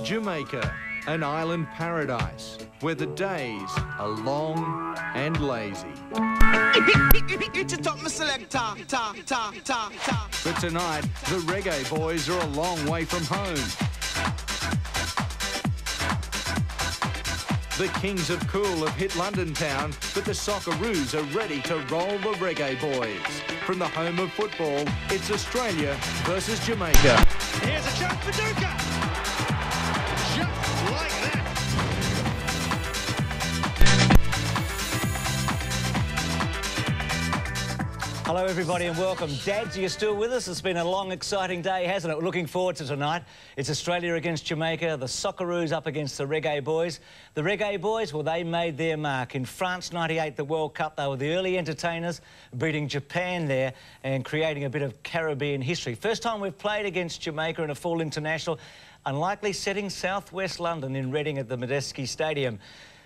Jamaica, an island paradise where the days are long and lazy. But tonight, the reggae boys are a long way from home. The Kings of Cool have hit London town, but the Socceroos are ready to roll the reggae boys. From the home of football, it's Australia versus Jamaica. Here's a chance for Duka. Just like that. Hello everybody and welcome. Dads, you're still with us? It's been a long, exciting day, hasn't it? We're looking forward to tonight. It's Australia against Jamaica, the Socceroos up against the Reggae Boys. The Reggae Boys, well, they made their mark. In France 98, the World Cup, they were the early entertainers, beating Japan there and creating a bit of Caribbean history. First time we've played against Jamaica in a full international, unlikely setting southwest London in Reading at the Madejski Stadium.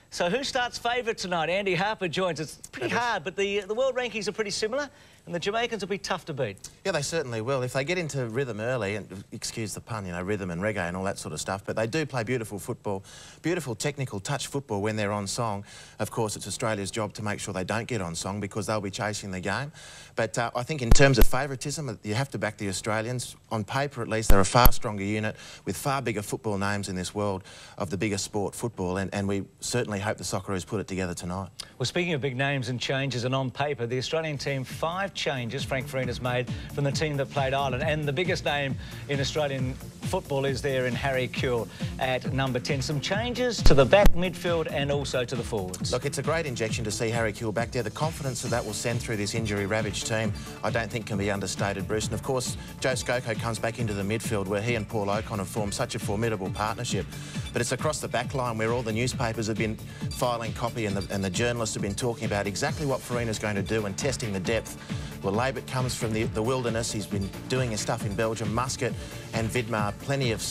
So who starts favourite tonight? Andy Harper joins. It's pretty hard, but the world rankings are pretty similar, and the Jamaicans will be tough to beat. Yeah, they certainly will. If they get into rhythm early, and excuse the pun, you know, rhythm and reggae and all that sort of stuff, but they do play beautiful football, beautiful technical touch football when they're on song. Of course, it's Australia's job to make sure they don't get on song because they'll be chasing the game. But I think in terms of favouritism, you have to back the Australians. On paper, at least, they're a far stronger unit with far bigger football names in this world of the biggest sport, football, and we certainly hope the Socceroos put it together tonight. Well, speaking of big names and changes, and on paper, the Australian team, 5 changes Frank Farina's made from the team that played Ireland, and the biggest name in Australian football is there in Harry Kewell at number 10. Some changes to the back midfield and also to the forwards. Look, it's a great injection to see Harry Kewell back there. The confidence that will send through this injury-ravaged team, I don't think can be understated, Bruce. And of course, Joe Skoko comes back into the midfield where he and Paul Okon have formed such a formidable partnership. But it's across the back line where all the newspapers have been filing copy and the journalists have been talking about exactly what Farina's going to do and testing the depth. Well, Labert comes from the wilderness. He's been doing his stuff in Belgium. Muscat and Vidmar, plenty of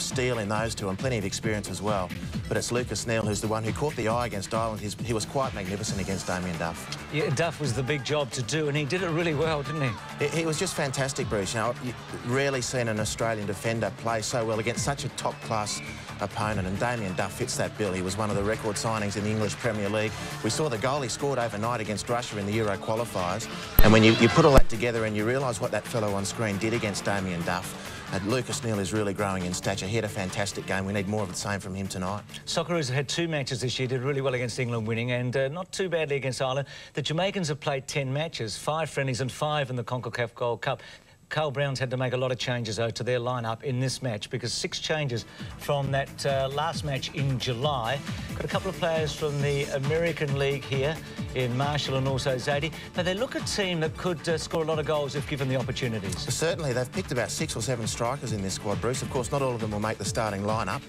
steel in those two and plenty of experience as well. But it's Lucas Neal who's the one who caught the eye against Ireland. He was quite magnificent against Damien Duff. Yeah, Duff was the big job to do, and he did it really well, didn't he? He was just fantastic, Bruce. You know, you've rarely seen an Australian defender play so well against such a top-class opponent, and Damien Duff fits that bill. He was one of the record signings in the English Premier League. We saw the goal he scored overnight against Russia in the Euro qualifiers, and when you put all that together and you realise what that fellow on screen did against Damien Duff, Lucas Neal is really growing in stature. He had a fantastic game. We need more of the same from him tonight. Socceroos have had 2 matches this year, did really well against England winning, and not too badly against Ireland. The Jamaicans have played 10 matches, 5 friendlies and 5 in the CONCACAF Gold Cup. Carl Brown's had to make a lot of changes, though, to their lineup in this match because 6 changes from that last match in July. Got a couple of players from the American League here in Marshall and also Zadie. Now, they look a team that could score a lot of goals if given the opportunities. Certainly. They've picked about 6 or 7 strikers in this squad, Bruce. Of course, not all of them will make the starting lineup,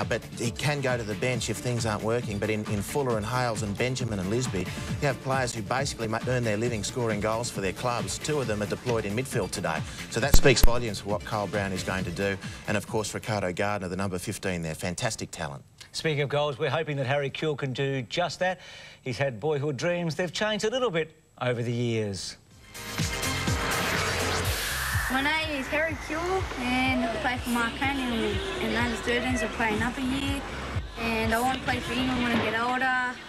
but he can go to the bench if things aren't working. But in Fuller and Hales and Benjamin and Lisby, you have players who basically earn their living scoring goals for their clubs. 2 of them are deployed in midfield today. So that speaks volumes for what Carl Brown is going to do. And, of course, Ricardo Gardner, the number 15 there. Fantastic talent. Speaking of goals, we're hoping that Harry Kewell can do just that. He's had boyhood dreams. They've changed a little bit over the years. My name is Harry Kewell and I play for Marconi and under 13s. I play another year and I want to play for England when I get older.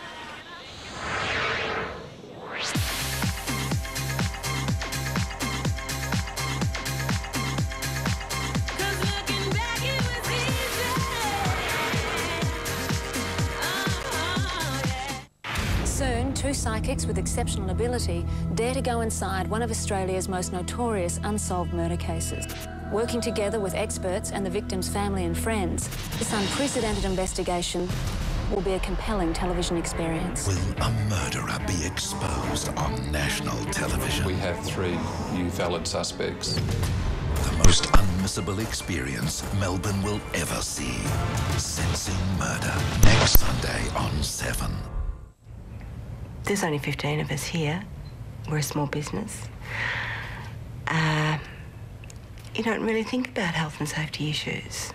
Soon, 2 psychics with exceptional ability dare to go inside one of Australia's most notorious unsolved murder cases. Working together with experts and the victim's family and friends, this unprecedented investigation will be a compelling television experience. Will a murderer be exposed on national television? We have 3 new valid suspects. The most unmissable experience Melbourne will ever see. Sensing Murder, next Sunday on 7. There's only 15 of us here. We're a small business. You don't really think about health and safety issues.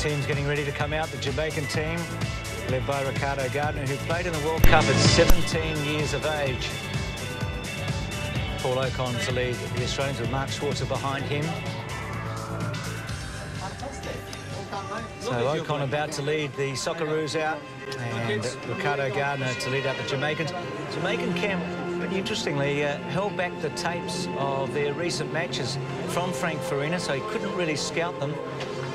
team's getting ready to come out. The Jamaican team, led by Ricardo Gardner, who played in the World Cup at 17 years of age. Paul Ocon to lead the Australians, with Mark Schwarzer behind him. So Ocon about to lead the Socceroos out, and Ricardo Gardner to lead out the Jamaicans. Jamaican camp, pretty interestingly, held back the tapes of their recent matches from Frank Farina, so he couldn't really scout them.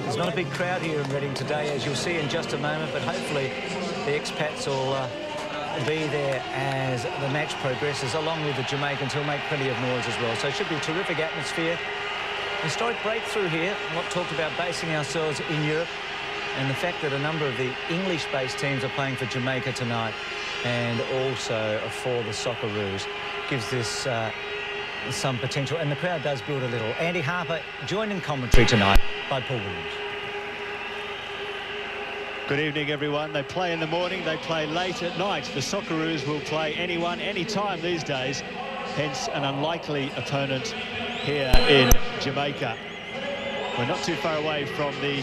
There's not a big crowd here in Reading today, as you'll see in just a moment, but hopefully the expats will be there as the match progresses, along with the Jamaicans, who'll make plenty of noise as well. So it should be a terrific atmosphere. Historic breakthrough here. A lot talked about basing ourselves in Europe, and the fact that a number of the English-based teams are playing for Jamaica tonight, and also for the Socceroos, gives this some potential, and the crowd does build a little. Andy Harper joined in commentary tonight by Paul Williams. Good evening, everyone. They play in the morning, they play late at night. The Socceroos will play anyone, anytime these days, hence an unlikely opponent here in Jamaica. We're not too far away from the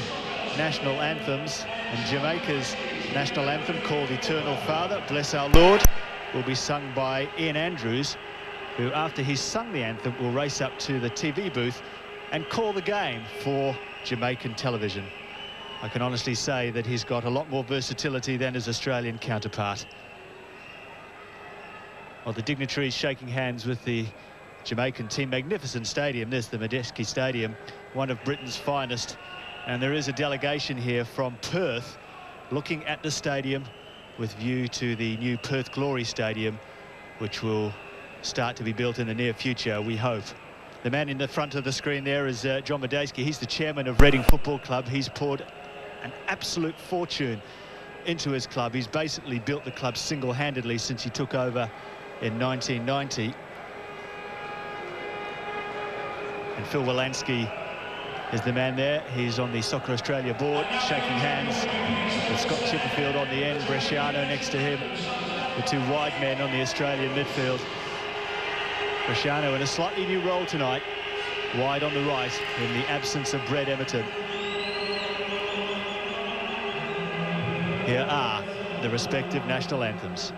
national anthems, and Jamaica's national anthem, called Eternal Father, Bless Our Lord, will be sung by Ian Andrews, who, after he's sung the anthem, will race up to the TV booth and call the game for Jamaican television. I can honestly say that he's got a lot more versatility than his Australian counterpart. Well, the dignitaries shaking hands with the Jamaican team. Magnificent stadium, this, the Madejski Stadium, one of Britain's finest. And there is a delegation here from Perth looking at the stadium with view to the new Perth Glory Stadium, which will start to be built in the near future, we hope. The man in the front of the screen there is John Madejski. He's the chairman of Reading Football Club. He's poured an absolute fortune into his club. He's basically built the club single-handedly since he took over in 1990. And Phil Wolanski is the man there. He's on the Soccer Australia board, shaking hands with Scott Chipperfield on the end, Bresciano next to him, the two wide men on the Australian midfield. Bresciano in a slightly new role tonight, wide on the right in the absence of Brett Emerton. Here are the respective national anthems.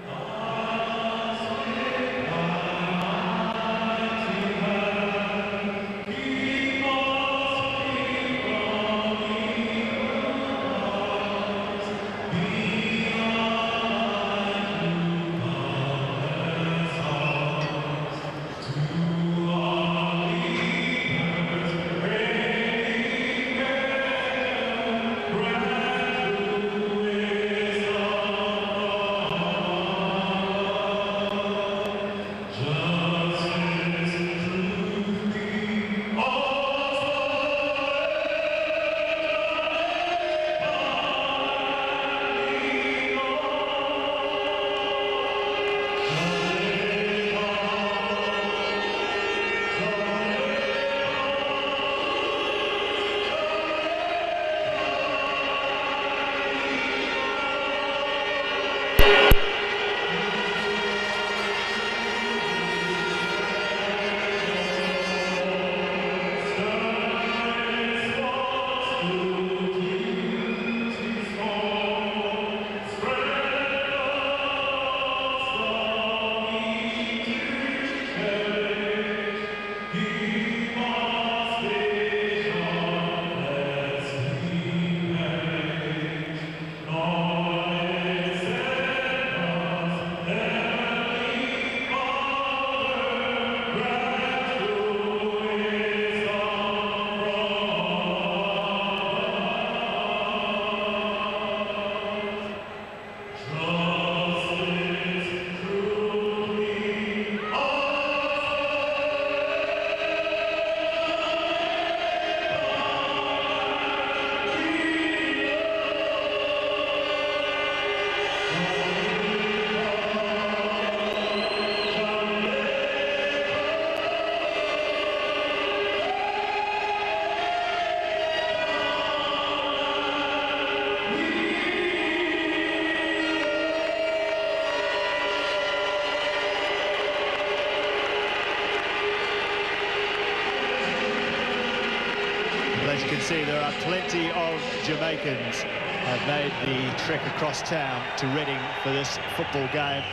see, there are plenty of Jamaicans have made the trek across town to Reading for this football game.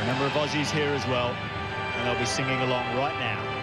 A number of Aussies here as well, and they'll be singing along right now.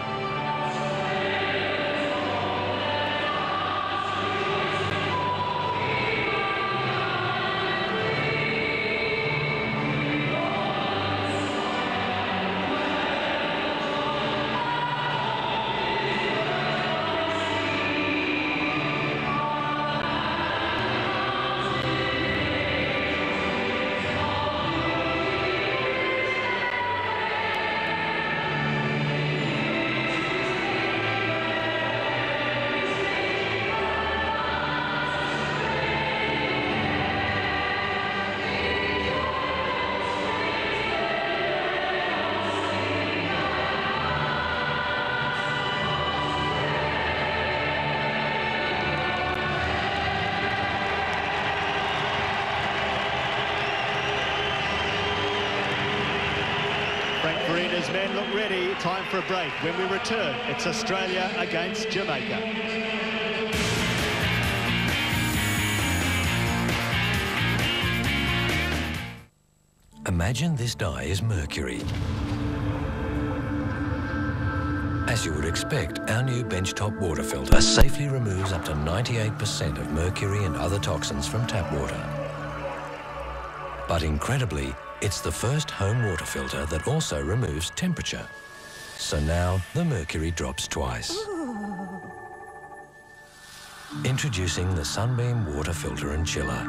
Farina's men look ready. Time for a break. When we return, it's Australia against Jamaica. Imagine this dye is mercury. As you would expect, our new benchtop water filter safely removes up to 98% of mercury and other toxins from tap water. But incredibly, it's the first home water filter that also removes temperature. So now the mercury drops twice. Introducing the Sunbeam Water Filter and Chiller.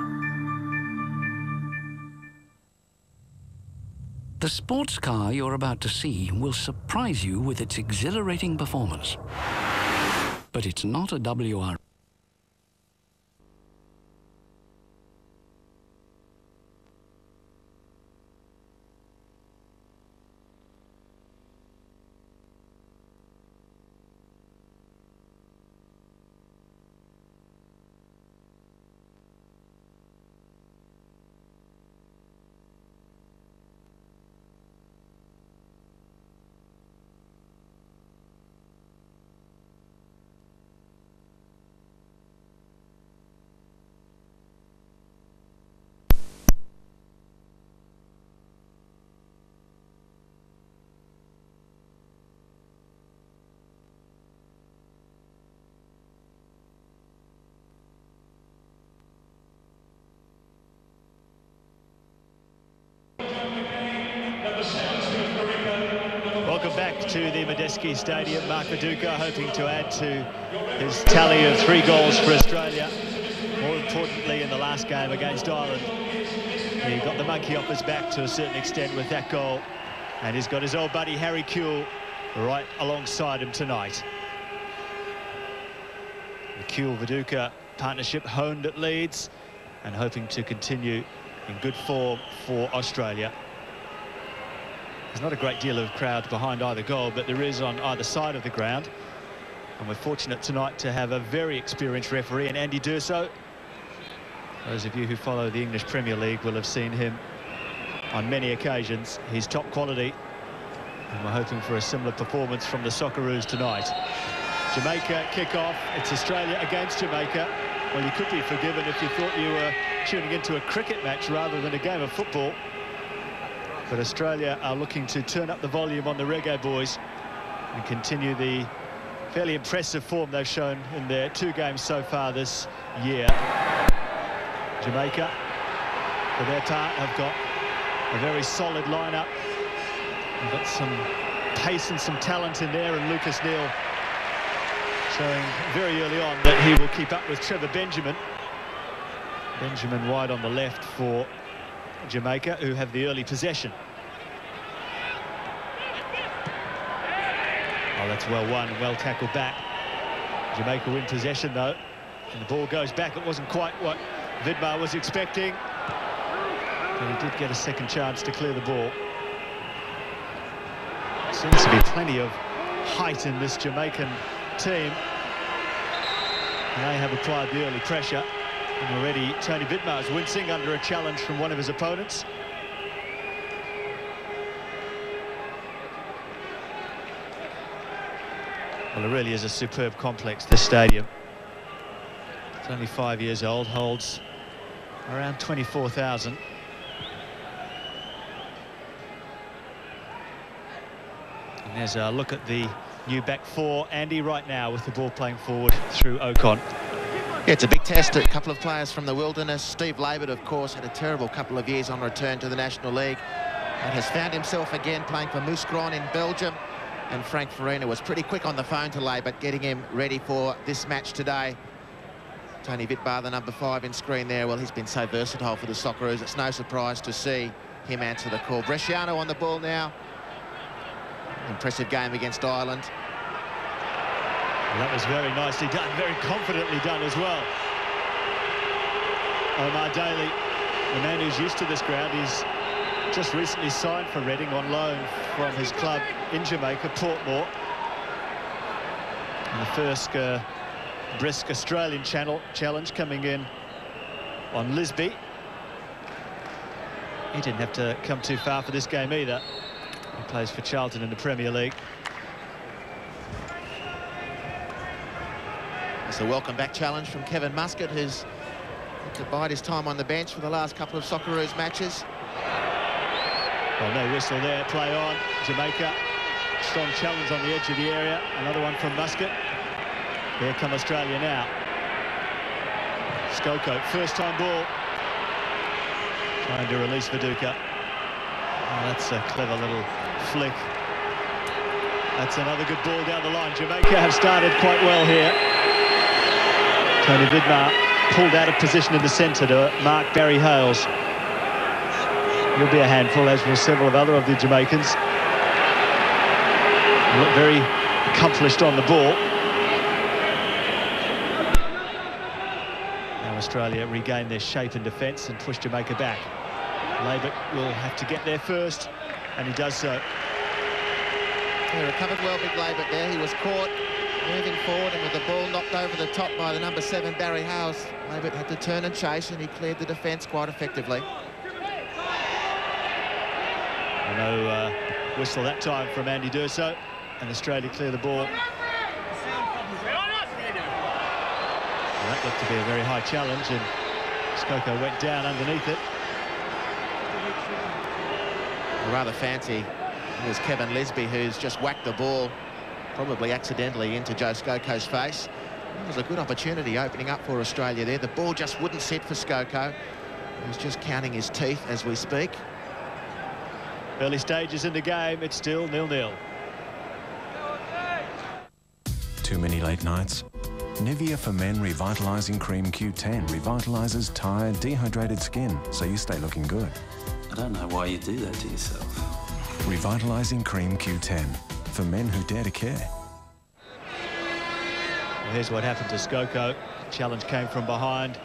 The sports car you're about to see will surprise you with its exhilarating performance. But it's not a WR. Welcome back to the Madejski Stadium. Mark Viduka hoping to add to his tally of 3 goals for Australia. More importantly, in the last game against Ireland, he got the monkey off his back to a certain extent with that goal. And he's got his old buddy Harry Kewell right alongside him tonight. The Kewell-Viduka partnership honed at Leeds and hoping to continue in good form for Australia. There's not a great deal of crowd behind either goal, but there is on either side of the ground. And we're fortunate tonight to have a very experienced referee in Andy Durso. Those of you who follow the English Premier League will have seen him on many occasions. He's top quality, and we're hoping for a similar performance from the Socceroos tonight. Jamaica kick-off. It's Australia against Jamaica. Well, you could be forgiven if you thought you were tuning into a cricket match rather than a game of football. But Australia are looking to turn up the volume on the Reggae Boys and continue the fairly impressive form they've shown in their 2 games so far this year. Jamaica, for their part, have got a very solid lineup. They've got some pace and some talent in there, and Lucas Neal showing very early on that he will keep up with Trevor Benjamin. Benjamin wide on the left for Jamaica, who have the early possession. Oh, that's well won, well tackled back. Jamaica win possession though, and the ball goes back. It wasn't quite what Vidmar was expecting, but he did get a second chance to clear the ball. Seems to be plenty of height in this Jamaican team, and they have applied the early pressure. And already Tony Vidmar is wincing under a challenge from one of his opponents. Well, it really is a superb complex, this stadium. It's only 5 years old, holds around 24,000. And there's a look at the new back four. Andy right now with the ball playing forward through Ocon. Yeah, it's a big test. A couple of players from the wilderness. Steve Labert, of course, had a terrible couple of years on return to the National League and has found himself again playing for Mouscron in Belgium. And Frank Farina was pretty quick on the phone to Labert, getting him ready for this match today. Tony Wittbar, the number 5 in screen there. Well, he's been so versatile for the Socceroos. It's no surprise to see him answer the call. Bresciano on the ball now. Impressive game against Ireland. Well, that was very nicely done, very confidently done as well. Omar Daly, the man who's used to this ground, he's just recently signed for Reading on loan from his club in Jamaica, Portmore. And the first brisk Australian challenge coming in on Lisby. He didn't have to come too far for this game either. He plays for Charlton in the Premier League. It's a welcome back challenge from Kevin Muscat, who's had to bide his time on the bench for the last couple of Socceroos matches. Well, no whistle there, play on. Jamaica, strong challenge on the edge of the area. Another one from Muscat. Here come Australia now. Skoko, first time ball. Trying to release Viduka. Oh, that's a clever little flick. That's another good ball down the line. Jamaica have started quite well here. Tony Vidmar pulled out of position in the centre to mark Barry Hales. He'll be a handful, as will several of the Jamaicans. They look very accomplished on the ball. Now Australia regain their shape in defence and push Jamaica back. Labert will have to get there first, and he does so. He recovered well, big Labert there. He was caught moving forward, and with the ball knocked over the top by the number 7, Barry Hales, Labert had to turn and chase, and he cleared the defence quite effectively. No whistle that time from Andy Durso, and Australia clear the ball. Well, that looked to be a very high challenge, and Skoko went down underneath it. Rather fancy. It was Kevin Lisby who's just whacked the ball, probably accidentally, into Joe Skoko's face. It was a good opportunity opening up for Australia there. The ball just wouldn't sit for Skoko. He's just counting his teeth as we speak. Early stages in the game, it's still 0-0. Too many late nights? Nivea for Men Revitalising Cream Q10 revitalises tired, dehydrated skin, so you stay looking good. I don't know why you do that to yourself. Revitalising Cream Q10 for men who dare to care. Well, here's what happened to Skoko. Challenge came from behind,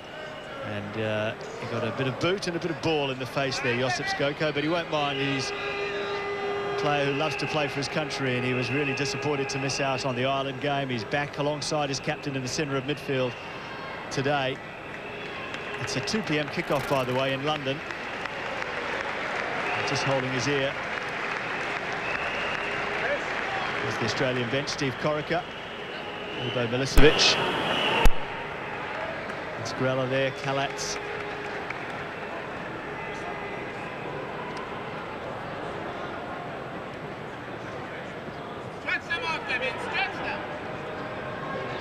and he got a bit of boot and a bit of ball in the face there, Josip Skoko, but he won't mind. He's a player who loves to play for his country, and he was really disappointed to miss out on the Ireland game. He's back alongside his captain in the centre of midfield today. It's a 2 p.m. kickoff, by the way, in London. Just holding his ear. There's the Australian bench, Steve Corica, Ivo Milicevic. Sgrella there, Kalats.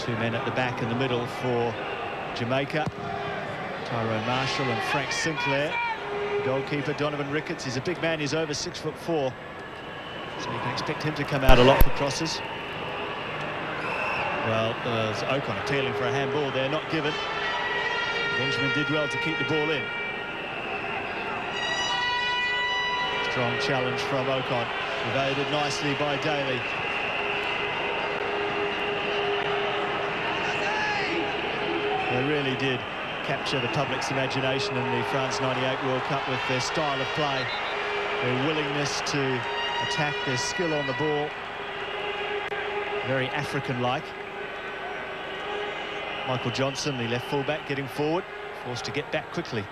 Two men at the back in the middle for Jamaica. Tyrone Marshall and Frank Sinclair. Goalkeeper Donovan Ricketts, he's a big man, he's over 6'4", so you can expect him to come out a lot for crosses. Well, there's Ocon appealing for a handball there, not given. Benjamin did well to keep the ball in. Strong challenge from Ocon, evaded nicely by Daly. They really did capture the public's imagination in the France '98 World Cup with their style of play, their willingness to attack, their skill on the ball. Very African-like. Michael Johnson, the left fullback, getting forward, forced to get back quickly.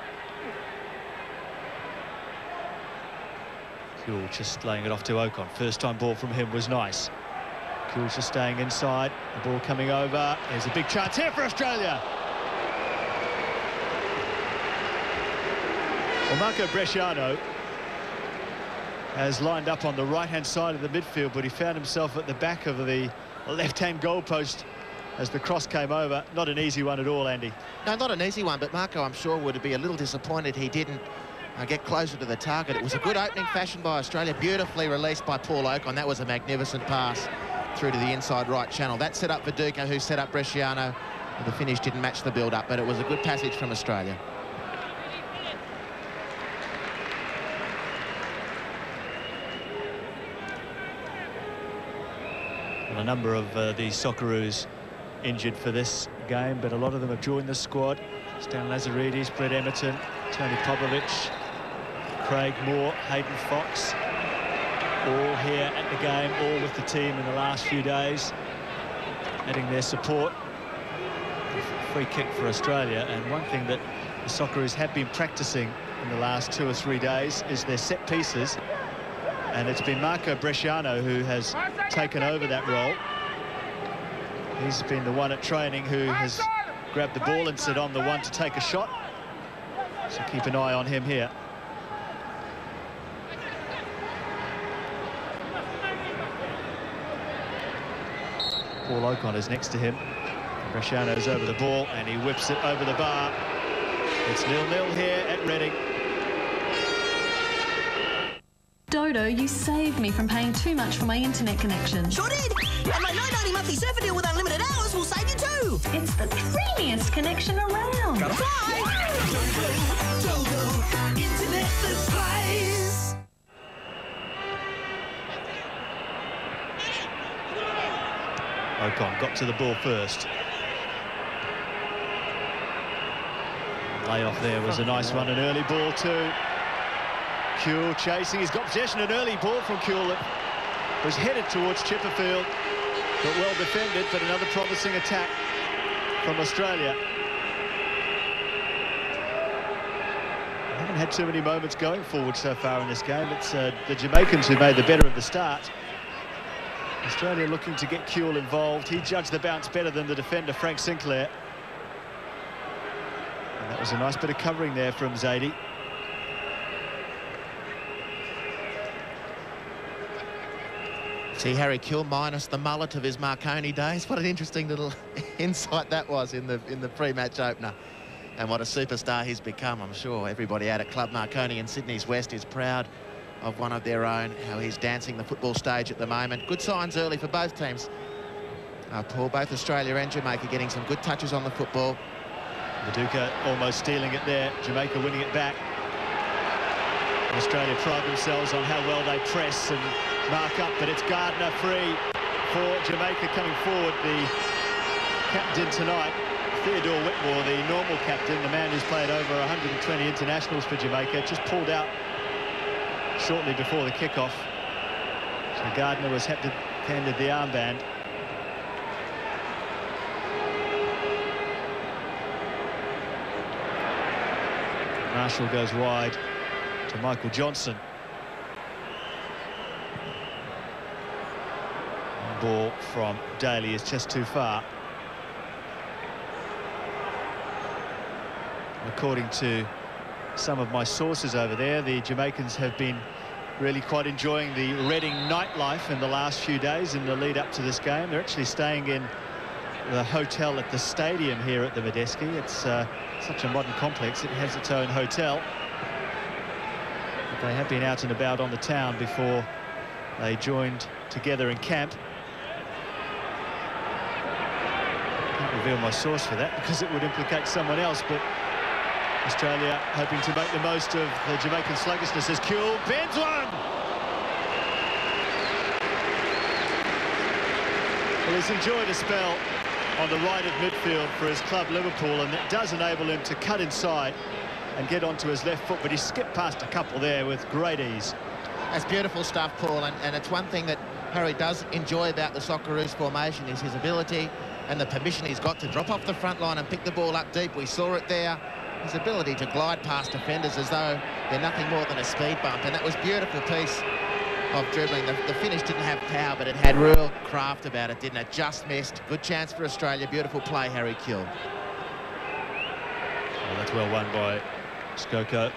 Huell just laying it off to Ocon. First time ball from him was nice. Kuhl's just staying inside. The ball coming over. There's a big chance here for Australia. Well, Marco Bresciano has lined up on the right-hand side of the midfield, but he found himself at the back of the left-hand goalpost as the cross came over. Not an easy one at all, Andy. No, not an easy one, but Marco, I'm sure, would be a little disappointed he didn't get closer to the target. It was a good opening fashion by Australia, beautifully released by Paul Ocon. That was a magnificent pass through to the inside right channel. That set up Viduka, who set up Bresciano. The finish didn't match the build-up, but it was a good passage from Australia. Well, a number of the Socceroos injured for this game, but a lot of them have joined the squad. Stan Lazaridis, Brett Emerton, Tony Popovic, Craig Moore, Hayden Fox, all here at the game, all with the team in the last few days, adding their support. Free kick for Australia, and one thing that the Socceroos have been practicing in the last 2 or 3 days is their set pieces, and it's been Marco Bresciano who has taken over that role. He's been the one at training who has grabbed the ball and said, I'm the one to take a shot. So keep an eye on him here. Paul Ocon is next to him. Bresciano's over the ball and he whips it over the bar. It's 0-0 here at Reading. Dodo, you saved me from paying too much for my internet connection. Sure did! And my $9.90 monthly surfer deal with unlimited hours will save you too! It's the creamiest connection around. Gotta fly! Dodo, internet that flies! Ocon got to the ball first. Layoff there was a nice one, an early ball too. Kuhl chasing, he's got possession, an early ball from Kuhl that was headed towards Chipperfield, but well defended, but another promising attack from Australia. They haven't had too many moments going forward so far in this game. It's the Jamaicans who made the better of the start. Australia looking to get Kuhl involved. He judged the bounce better than the defender, Frank Sinclair. And that was a nice bit of covering there from Zaidi. See Harry Kuhl minus the mullet of his Marconi days. What an interesting little insight that was in the pre-match opener. And what a superstar he's become. I'm sure everybody out at Club Marconi in Sydney's West is proud of one of their own, how he's dancing the football stage at the moment. Good signs early for both teams. Paul, both Australia and Jamaica getting some good touches on the football. Viduka almost stealing it there. Jamaica winning it back. Australia pride themselves on how well they press and mark up, but it's Gardner free for Jamaica coming forward. The captain tonight, Theodore Whitmore, the normal captain, the man who's played over 120 internationals for Jamaica, just pulled out shortly before the kickoff. So Gardner was handed the armband. Marshall goes wide to Michael Johnson. Ball from Daly is just too far. According to some of my sources over there, the Jamaicans have been really quite enjoying the Reading nightlife in the last few days in the lead up to this game. They're actually staying in the hotel at the stadium here at the Madejski. It's such a modern complex, it has its own hotel. But they have been out and about on the town before they joined together in camp. I can't reveal my source for that because it would implicate someone else, but Australia hoping to make the most of the Jamaican sluggishness as Kuhl bends one. Well, he's enjoyed a spell on the right of midfield for his club Liverpool, and it does enable him to cut inside and get onto his left foot, but he skipped past a couple there with great ease. That's beautiful stuff, Paul, and it's one thing that Harry does enjoy about the Socceroos formation is his ability and the permission he's got to drop off the front line and pick the ball up deep. We saw it there. His ability to glide past defenders as though they're nothing more than a speed bump, and that was a beautiful piece of dribbling. The finish didn't have power, but it had real craft about it, didn't it? Just missed. Good chance for Australia. Beautiful play, Harry Kuehl. Well, that's well won by Skoko.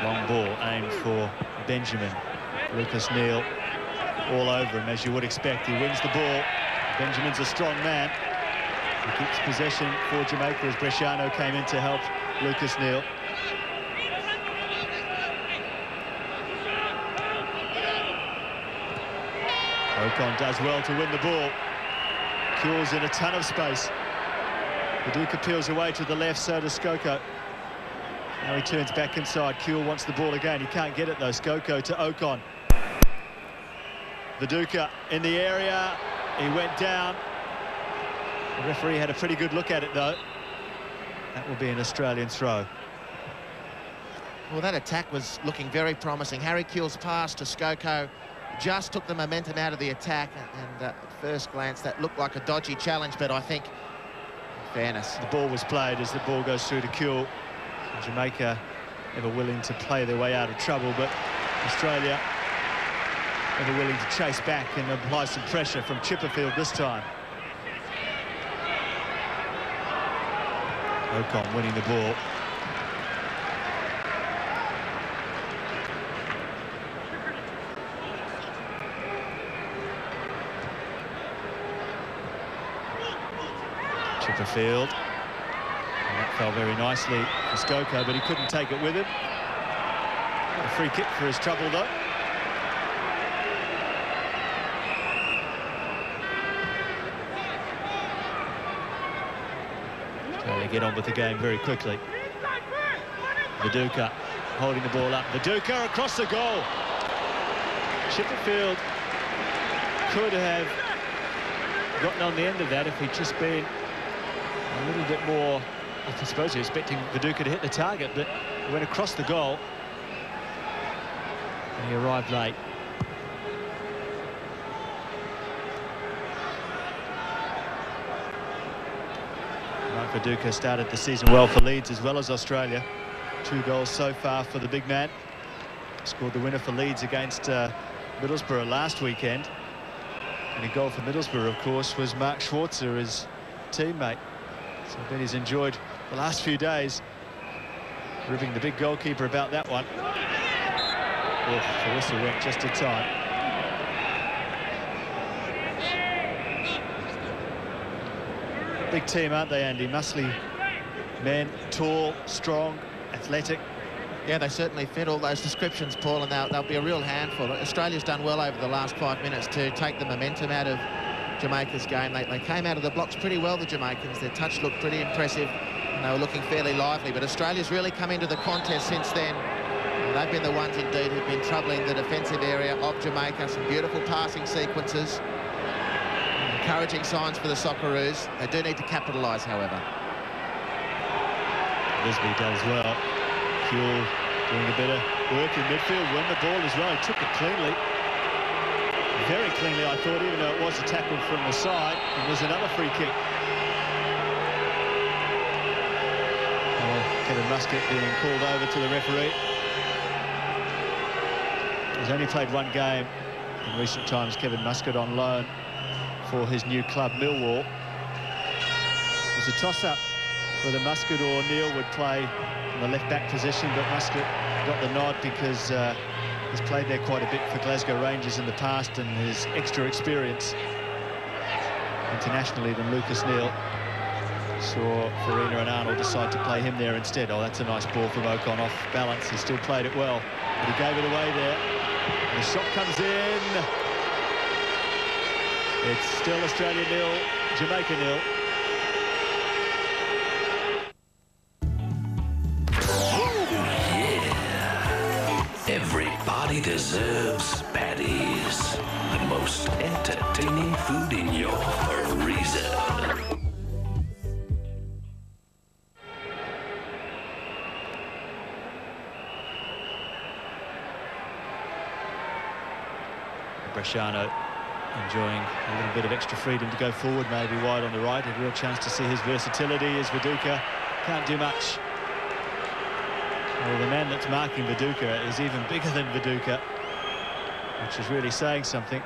Long ball aimed for Benjamin. Lucas Neal all over him, as you would expect. He wins the ball. Benjamin's a strong man. He keeps possession for Jamaica as Bresciano came in to help Lucas Neal. Ocon does well to win the ball. Kuehl's in a ton of space. Viduka peels away to the left, so does Skoko. Now he turns back inside. Kuehl wants the ball again. He can't get it though. Skoko to Ocon. Viduka in the area. He went down. The referee had a pretty good look at it though. That will be an Australian throw. Well, that attack was looking very promising. Harry Kuehl's pass to Skoko just took the momentum out of the attack, and at first glance that looked like a dodgy challenge, but I think, in fairness, the ball was played as the ball goes through to Kuehl. Jamaica ever willing to play their way out of trouble, but Australia ever willing to chase back and apply some pressure from Chipperfield this time. Ocon winning the ball. Chipperfield. And that fell very nicely for Skoko, but he couldn't take it with him. A free kick for his trouble, though. Australia get on with the game very quickly. Viduka holding the ball up. Viduka across the goal. Chipperfield could have gotten on the end of that if he'd just been a little bit more. I suppose he was expecting Viduka to hit the target, but he went across the goal and he arrived late. Mark Viduka started the season well for Leeds as well as Australia. 2 goals so far for the big man. Scored the winner for Leeds against Middlesbrough last weekend. And a goal for Middlesbrough, of course, was Mark Schwarzer, his teammate. So I bet he's enjoyed the last few days, ribbing the big goalkeeper about that one. Oh, the whistle went just in time. Big team, aren't they, Andy? Muscly men, tall, strong, athletic. Yeah, they certainly fit all those descriptions, Paul, and they'll be a real handful. Australia's done well over the last 5 minutes to take the momentum out of Jamaica's game. They came out of the blocks pretty well, the Jamaicans. Their touch looked pretty impressive, and they were looking fairly lively. But Australia's really come into the contest since then. And they've been the ones, indeed, who've been troubling the defensive area of Jamaica. Some beautiful passing sequences. Encouraging signs for the Socceroos. They do need to capitalise, however. Lisby does well. Kuehl doing a bit of work in midfield, won the ball as well. He took it cleanly. Very cleanly, I thought, even though it was a tackle from the side. And there's another free kick. Oh, Kevin Muscat being called over to the referee. He's only played 1 game in recent times, Kevin Muscat on loan for his new club, Millwall. There's a toss-up whether Muscat or Neal would play in the left-back position, but Muscat got the nod because he's played there quite a bit for Glasgow Rangers in the past, and his extra experience internationally than Lucas Neal saw Farina and Arnold decide to play him there instead. Oh, that's a nice ball from Ocon off balance. He still played it well, but he gave it away there. And the shot comes in. It's still Australia 0, Jamaica 0. Everybody deserves patties. The most entertaining food in your freezer. Bresciano enjoying a little bit of extra freedom to go forward, maybe wide on the right. A real chance to see his versatility as Viduka can't do much. Well, the man that's marking Viduka is even bigger than Viduka, which is really saying something.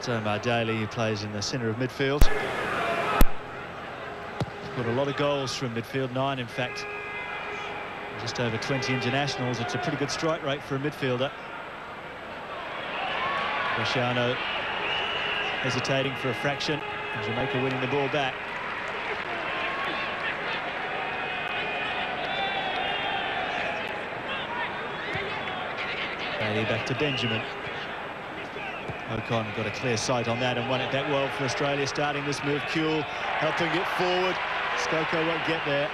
So Madejski, who plays in the centre of midfield. Got a lot of goals from midfield, 9 in fact. Just over 20 internationals. It's a pretty good strike rate for a midfielder. Bresciano hesitating for a fraction, and Jamaica winning the ball back. Bailey back to Benjamin. Ocon got a clear sight on that and won it back well for Australia, starting this move. Kuehl helping it forward. Skoko won't get there.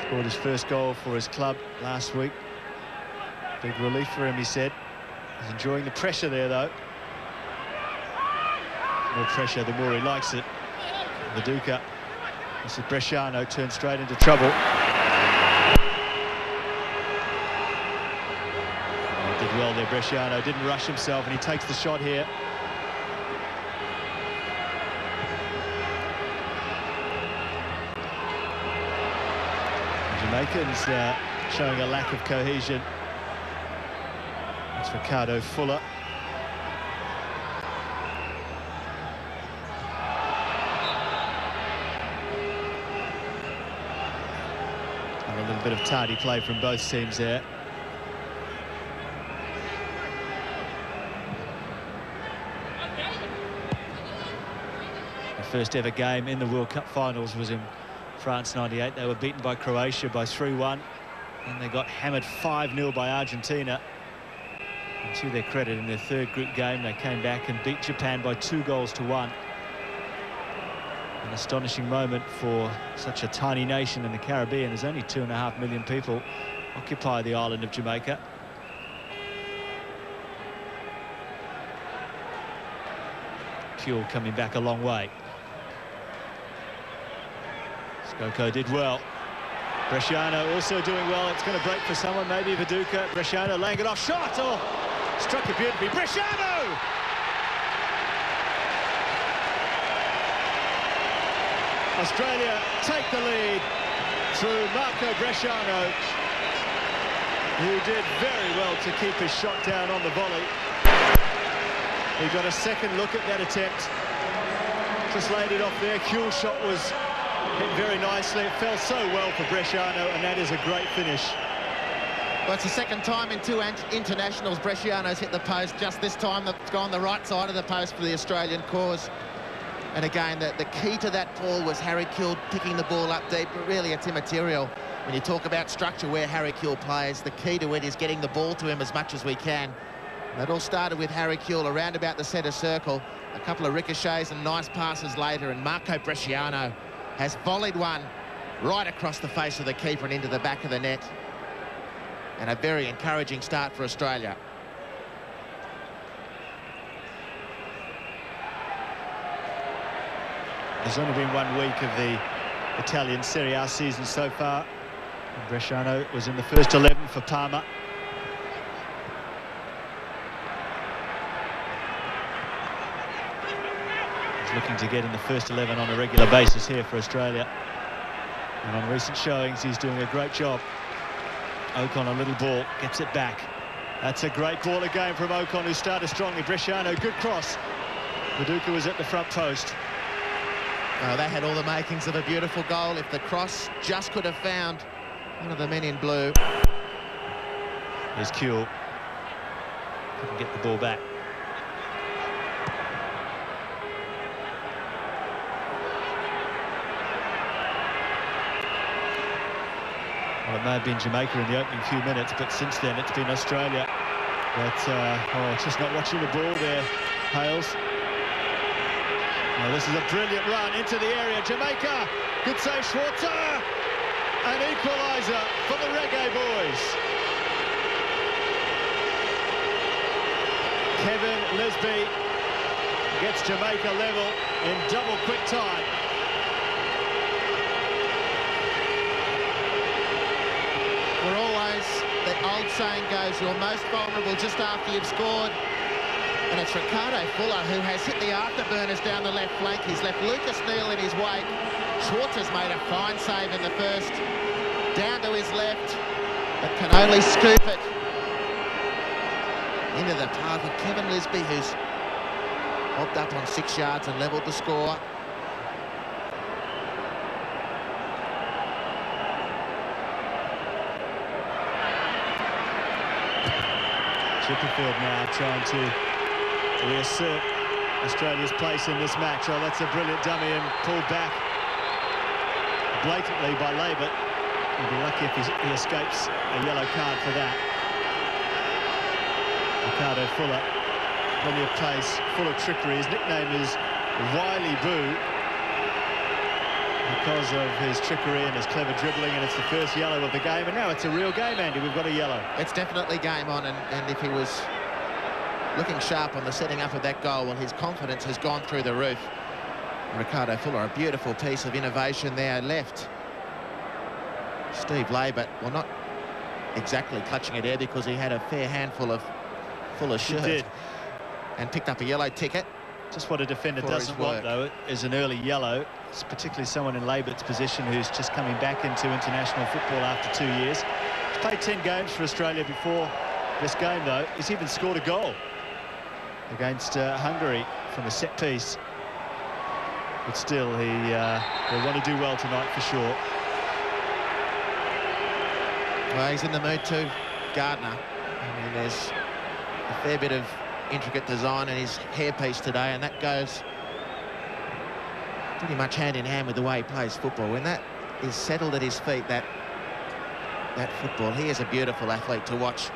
Scored his first goal for his club last week. Big relief for him, he said. He's enjoying the pressure there, though. More pressure, the more he likes it. Viduka. This is Bresciano, turned straight into trouble. Oh, did well there, Bresciano. Didn't rush himself, and he takes the shot here. Jamaicans showing a lack of cohesion. It's Ricardo Fuller. And a little bit of tardy play from both teams there. The first ever game in the World Cup finals was in France 98. They were beaten by Croatia by 3-1, and they got hammered 5-0 by Argentina. And to their credit, in their third group game, they came back and beat Japan by 2-1. An astonishing moment for such a tiny nation in the Caribbean. There's only 2.5 million people occupy the island of Jamaica. Kuehl coming back a long way. Skoko did well. Bresciano also doing well. It's going to break for someone, maybe Viduka. Bresciano laying it off. Shot! Oh, struck it beautifully. Bresciano! Australia take the lead through Marco Bresciano, who did very well to keep his shot down on the volley. He got a second look at that attempt. Just laid it off there. Kuehl's shot was hit very nicely. It fell so well for Bresciano, and that is a great finish. Well, it's the second time in 2 internationals Bresciano's hit the post. Just this time, it's gone the right side of the post for the Australian cause. And again, the key to that ball was Harry Kuehl picking the ball up deep, but really it's immaterial. When you talk about structure where Harry Kuehl plays, the key to it is getting the ball to him as much as we can. And it all started with Harry Kuehl around about the centre circle. A couple of ricochets and nice passes later, and Marco Bresciano has volleyed one right across the face of the keeper and into the back of the net. And a very encouraging start for Australia. There's only been 1 week of the Italian Serie A season so far. And Bresciano was in the first 11 for Parma. He's looking to get in the first 11 on a regular basis here for Australia. And on recent showings, he's doing a great job. Ocon, a little ball, gets it back. That's a great ball again from Ocon, who started strongly. Bresciano, good cross. Viduka was at the front post. Oh, that had all the makings of a beautiful goal if the cross just could have found one of the men in blue. Here's Kuehl. Couldn't get the ball back. Well, it may have been Jamaica in the opening few minutes, but since then it's been Australia. But, just not watching the ball there, Hales. Well, this is a brilliant run into the area. Jamaica, good save, Schwarzer. An equaliser for the Reggae boys. Kevin Lisby gets Jamaica level in double quick time. We're always the old saying goes, you're most vulnerable just after you've scored. And it's Ricardo Fuller who has hit the afterburners down the left flank. He's left Lucas Neal in his wake. Schwartz has made a fine save in the first. Down to his left, but can only scoop it into the path of Kevin Lisby, who's hopped up on 6 yards and levelled the score. Chipperfield now trying to reassert Australia's place in this match. Oh, that's a brilliant dummy and pulled back blatantly by Labour. He'll be lucky if he escapes a yellow card for that. Ricardo Fuller, plenty of pace, full of trickery. His nickname is Wiley Boo because of his trickery and his clever dribbling, and it's the first yellow of the game, and now it's a real game, Andy. We've got a yellow. It's definitely game on, and if he was looking sharp on the setting up of that goal, well, his confidence has gone through the roof. Ricardo Fuller, a beautiful piece of innovation there, left Steve Labour, well, not exactly clutching it there because he had a fair handful of Fuller's shirt. He did. And picked up a yellow ticket. Just what a defender doesn't want, though, is an early yellow. It's particularly someone in Labour's position who's just coming back into international football after 2 years. He's played 10 games for Australia before this game, though. He's even scored a goal against Hungary from a set piece. But still, he'll want to do well tonight for sure. Well, he's in the mood too, Gardner. I mean, there's a fair bit of intricate design in his hairpiece today, and that goes pretty much hand in hand with the way he plays football. When that is settled at his feet, that football, he is a beautiful athlete to watch,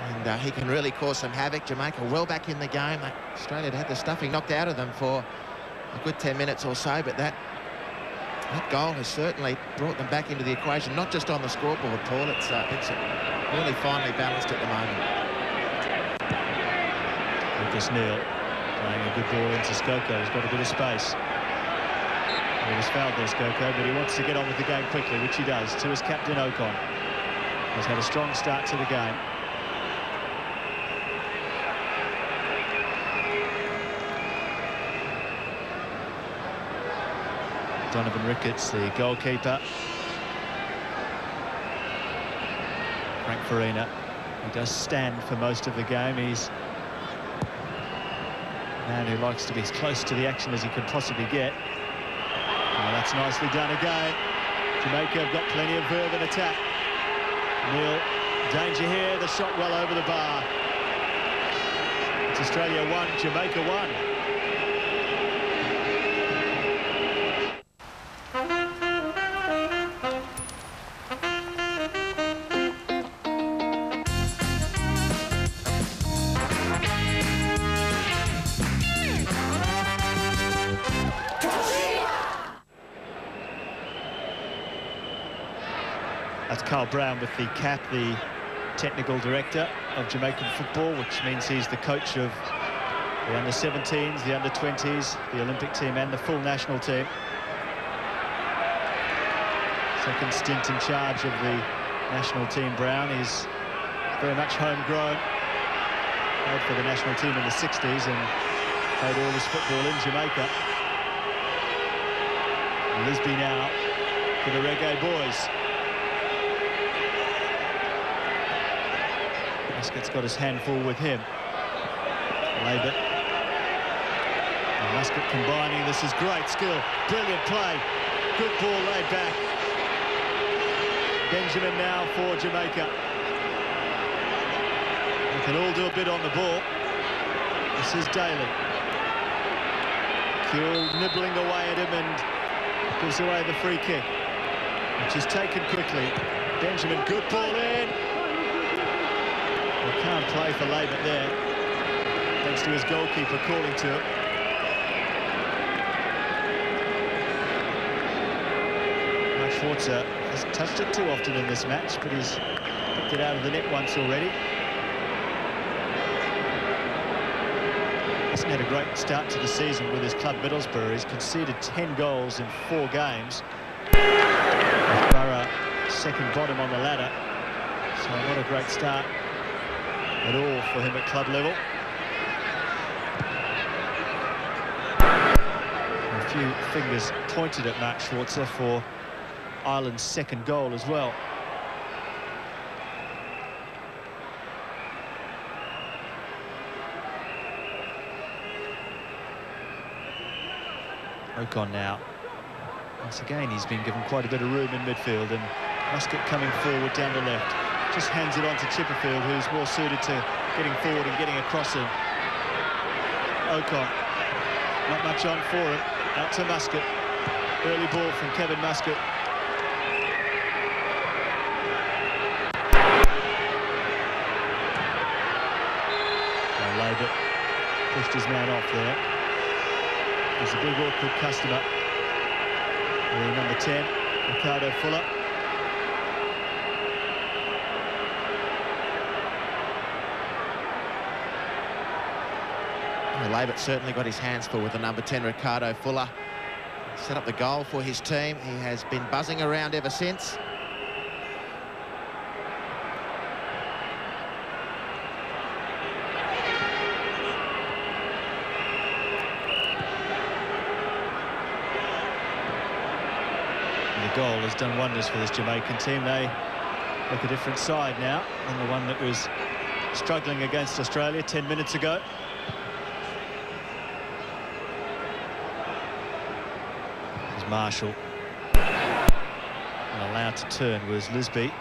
and he can really cause some havoc. Jamaica well back in the game. Australia had the stuffing knocked out of them for a good 10 minutes or so, but that goal has certainly brought them back into the equation, not just on the scoreboard, Paul. It's really finely balanced at the moment. Lucas Neal playing a good ball into Skoko. He's got a bit of space. He was fouled there, Skoko, but he wants to get on with the game quickly, which he does, to his captain, Ocon. He's had a strong start to the game. Donovan Ricketts, the goalkeeper. Frank Farina, he does stand for most of the game. He's a man who likes to be as close to the action as he can possibly get. Oh, that's nicely done again. Jamaica have got plenty of verve in attack. Neal, danger here, the shot well over the bar. It's Australia 1, Jamaica 1. That's Carl Brown with the cap, the technical director of Jamaican football, which means he's the coach of the under-17s, the under-20s, the Olympic team and the full national team. Second stint in charge of the national team, Brown. He's very much homegrown. Played for the national team in the 60s and played all his football in Jamaica. And Lisby now for the Reggae Boys. Muscat's got his handful with him. Labour and Muscat combining. This is great skill, brilliant play, good ball laid back. Benjamin now for Jamaica. They can all do a bit on the ball. This is Daly. Kuehl nibbling away at him and gives away the free kick, which is taken quickly. Benjamin, good ball in. He can't play for Labour there, thanks to his goalkeeper calling to it. Mike Schwarzer hasn't touched it too often in this match, but he's picked it out of the net once already. Hasn't had a great start to the season with his club Middlesbrough. He's conceded 10 goals in 4 games. With Borough second bottom on the ladder. So not a great start at all for him at club level. A few fingers pointed at Mark Schwarzer for Ireland's second goal as well. Ocon now. Once again, he's been given quite a bit of room in midfield, and Muscat coming forward down the left. Just hands it on to Chipperfield, who's more suited to getting forward and getting across him. Ocon, not much on for him. Out to Muscat. Early ball from Kevin Muscat. Labour pushed his man off there. He's a big awkward customer. The number 10, Ricardo Fuller. Labour certainly got his hands full with the number 10, Ricardo Fuller. Set up the goal for his team. He has been buzzing around ever since. The goal has done wonders for this Jamaican team. They look a different side now than the one that was struggling against Australia 10 minutes ago. This is Marshall. And allowed to turn was Lisby.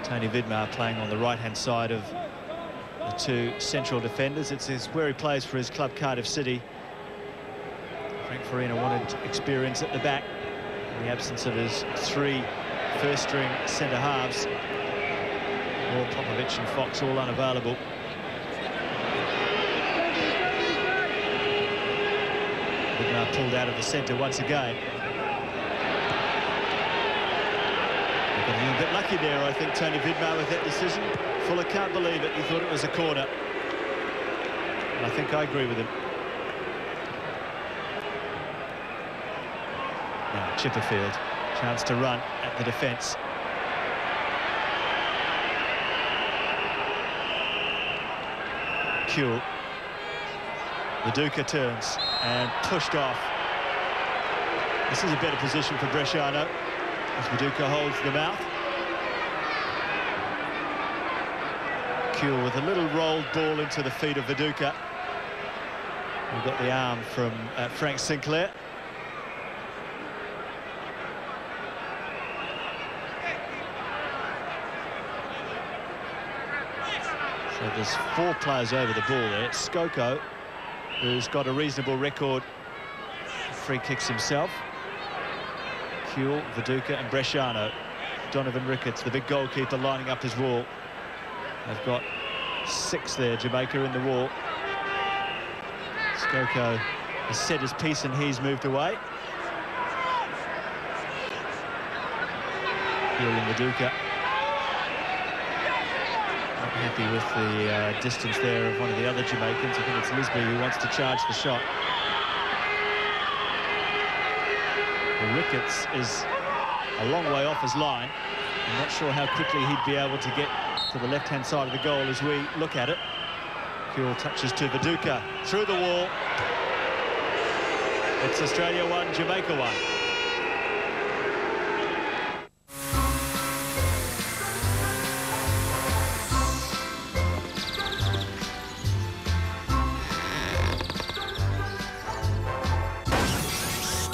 Tony Vidmar playing on the right-hand side of the two central defenders. It's where he plays for his club, Cardiff City. Frank Farina wanted experience at the back in the absence of his three first-string centre-halves. Or Popovich and Fox all unavailable. Vidmar pulled out of the centre once again. They got a little bit lucky there, I think, Tony Vidmar, with that decision. Fuller can't believe it. He thought it was a corner. And I think I agree with him. Now Chipperfield, chance to run at the defence. Kuehl. Viduka turns and pushed off. This is a better position for Bresciano as Viduka holds the mouth. Kuehl with a little rolled ball into the feet of Viduka. We've got the arm from Frank Sinclair. So there's four players over the ball there. Skoko, who's got a reasonable record, free kicks himself. Kuehl, Viduka and Bresciano. Donovan Ricketts, the big goalkeeper, lining up his wall. They've got 6 there, Jamaica in the wall. Skoko has set his piece and he's moved away. Kuehl and Viduka. Happy with the distance there of one of the other Jamaicans. I think it's Lisby who wants to charge the shot. Well, Ricketts is a long way off his line. I'm not sure how quickly he'd be able to get to the left-hand side of the goal as we look at it. Kuehl touches to Viduka, through the wall. It's Australia 1, Jamaica 1.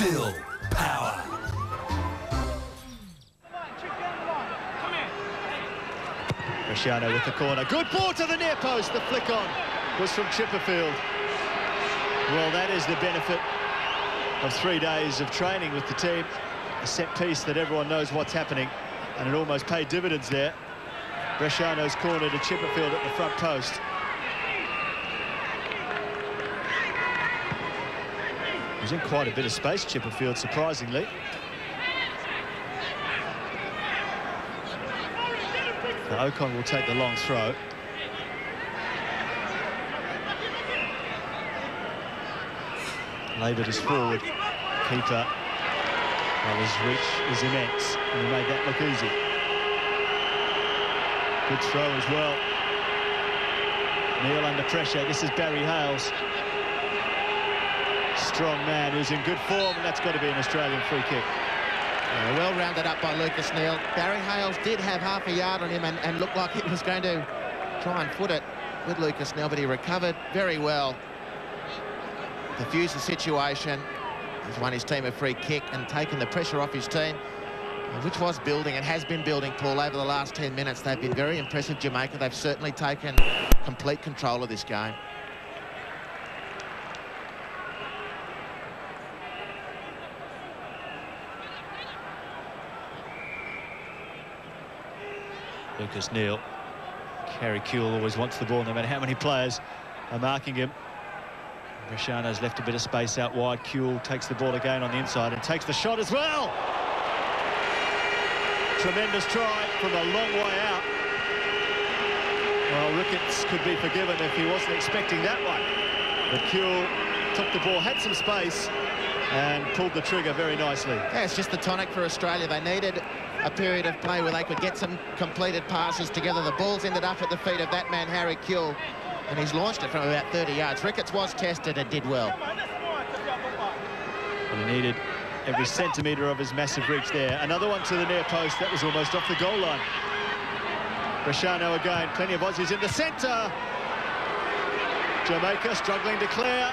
Still power. Bresciano with the corner. Good ball to the near post. The flick on was from Chipperfield. Well, that is the benefit of 3 days of training with the team. A set piece that everyone knows what's happening, and it almost paid dividends there. Bresciano's corner to Chipperfield at the front post. He's in quite a bit of space, Chipperfield, surprisingly. Now Ocon will take the long throw. Laboured his forward. Keeper. Well, his reach is immense, and he made that look easy. Good throw as well. Neil under pressure. This is Barry Hales. Strong man who's in good form, and that's got to be an Australian free kick. Well rounded up by Lucas Neil. Barry Hales did have half a yard on him and looked like he was going to try and foot it with Lucas Neil, but he recovered very well. Diffused the situation. He's won his team a free kick and taken the pressure off his team, which was building and has been building, Paul, over the last 10 minutes. They've been very impressive, Jamaica. They've certainly taken complete control of this game. Lucas Neil. Harry Kuehl always wants the ball no matter how many players are marking him. Bresciano's left a bit of space out wide. Kuehl takes the ball again on the inside and takes the shot as well. Tremendous try from a long way out. Well, Ricketts could be forgiven if he wasn't expecting that one. But Kuehl took the ball, had some space, and pulled the trigger very nicely. Yeah, it's just the tonic for Australia. They needed a period of play where they could get some completed passes together. The ball's ended up at the feet of that man, Harry Kuehl, and he's launched it from about 30 yards. Ricketts was tested and did well. And he needed every centimetre of his massive reach there. Another one to the near post. That was almost off the goal line. Bresciano again. Plenty of Aussies in the centre. Jamaica struggling to clear.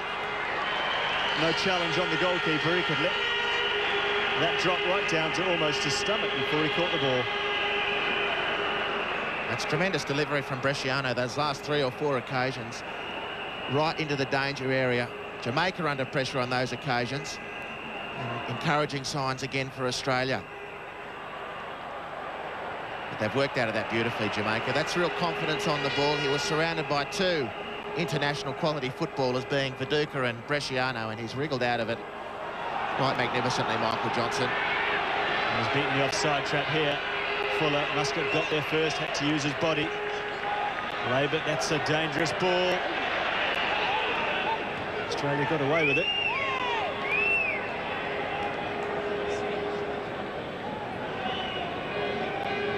No challenge on the goalkeeper. He could let that drop right down to almost his stomach before he caught the ball. That's tremendous delivery from Bresciano, those last 3 or 4 occasions. Right into the danger area. Jamaica under pressure on those occasions. And encouraging signs again for Australia. But they've worked out of that beautifully, Jamaica. That's real confidence on the ball. He was surrounded by 2 international quality footballers, being Viduka and Bresciano, and he's wriggled out of it quite magnificently, Michael Johnson. And he's beaten the offside trap here. Fuller, Muscat got there first, had to use his body. Labour, that's a dangerous ball. Australia got away with it.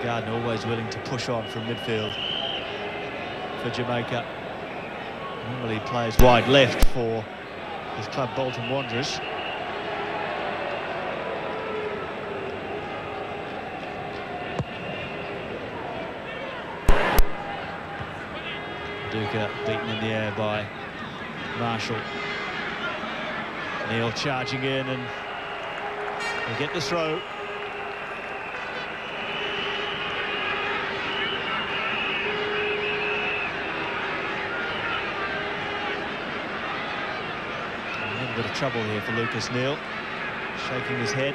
Gardner always willing to push on from midfield for Jamaica. Normally plays wide left for his club Bolton Wanderers. Duca beaten in the air by Marshall. Neil charging in, and they get the throw. A little bit of trouble here for Lucas Neil, shaking his head.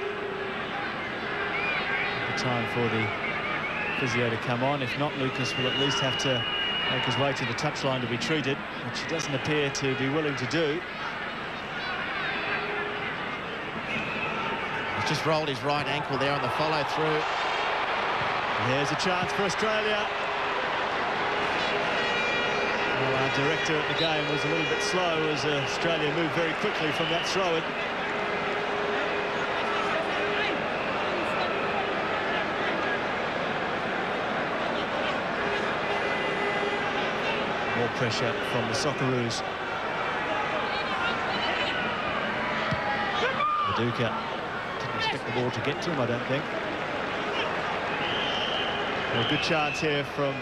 The time for the physio to come on. If not, Lucas will at least have to make his way to the touchline to be treated, which he doesn't appear to be willing to do. He's just rolled his right ankle there on the follow-through. There's a chance for Australia. Well, our director at the game was a little bit slow as Australia moved very quickly from that throw-in. More pressure from the Socceroos. Viduka didn't expect the ball to get to him, I don't think. Well, a good chance here from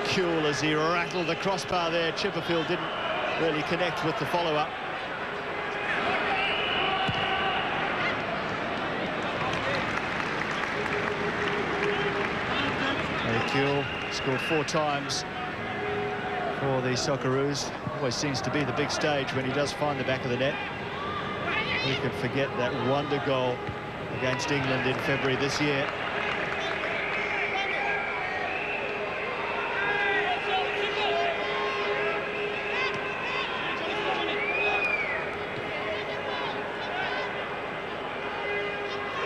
Kuehl as he rattled the crossbar there. Chipperfield didn't really connect with the follow-up. Kuehl scored 4 times for the Socceroos. Always seems to be the big stage when he does find the back of the net. Who could forget that wonder goal against England in February this year?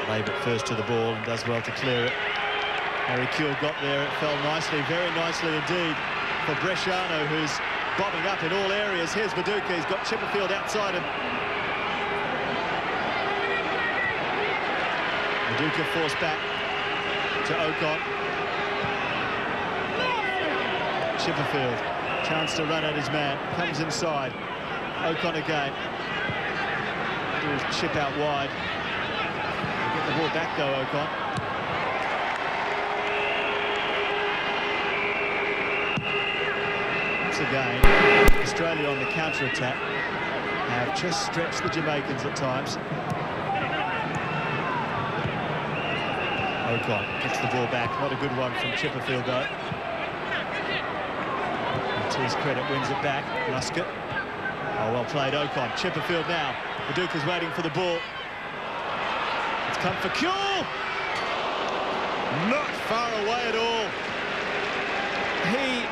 Labour first to the ball and does well to clear it. Harry Kuehl got there, it fell nicely, very nicely indeed, for Bresciano, who's bobbing up in all areas. Here's Viduka, he's got Chipperfield outside him. Viduka forced back to Ocon. Chipperfield. Chance to run at his man. Comes inside. Ocon again. Do his chip out wide. Get the ball back though, Ocon. Once again, Australia on the counter-attack have just stretched the Jamaicans at times. Ocon gets the ball back. Not a good one from Chipperfield though. And to his credit, wins it back. Muscat. Oh, well played, Ocon. Chipperfield now. Paducah's waiting for the ball. It's come for Kuehl. Not far away at all. He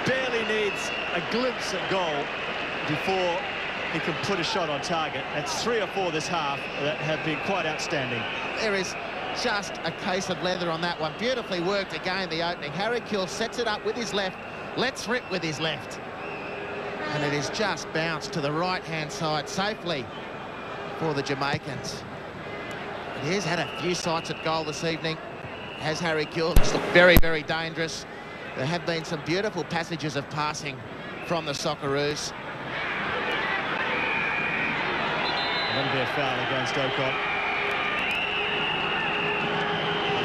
barely needs a glimpse at goal before he can put a shot on target. That's 3 or 4 this half that have been quite outstanding. There is just a case of leather on that one. Beautifully worked again, the opening. Harry Kuehl sets it up with his left, lets rip with his left. And it is just bounced to the right-hand side safely for the Jamaicans. He has had a few sights at goal this evening, has Harry Kuehl. It's looked very, very dangerous. There have been some beautiful passages of passing from the Socceroos. That'll be a foul against Ocon.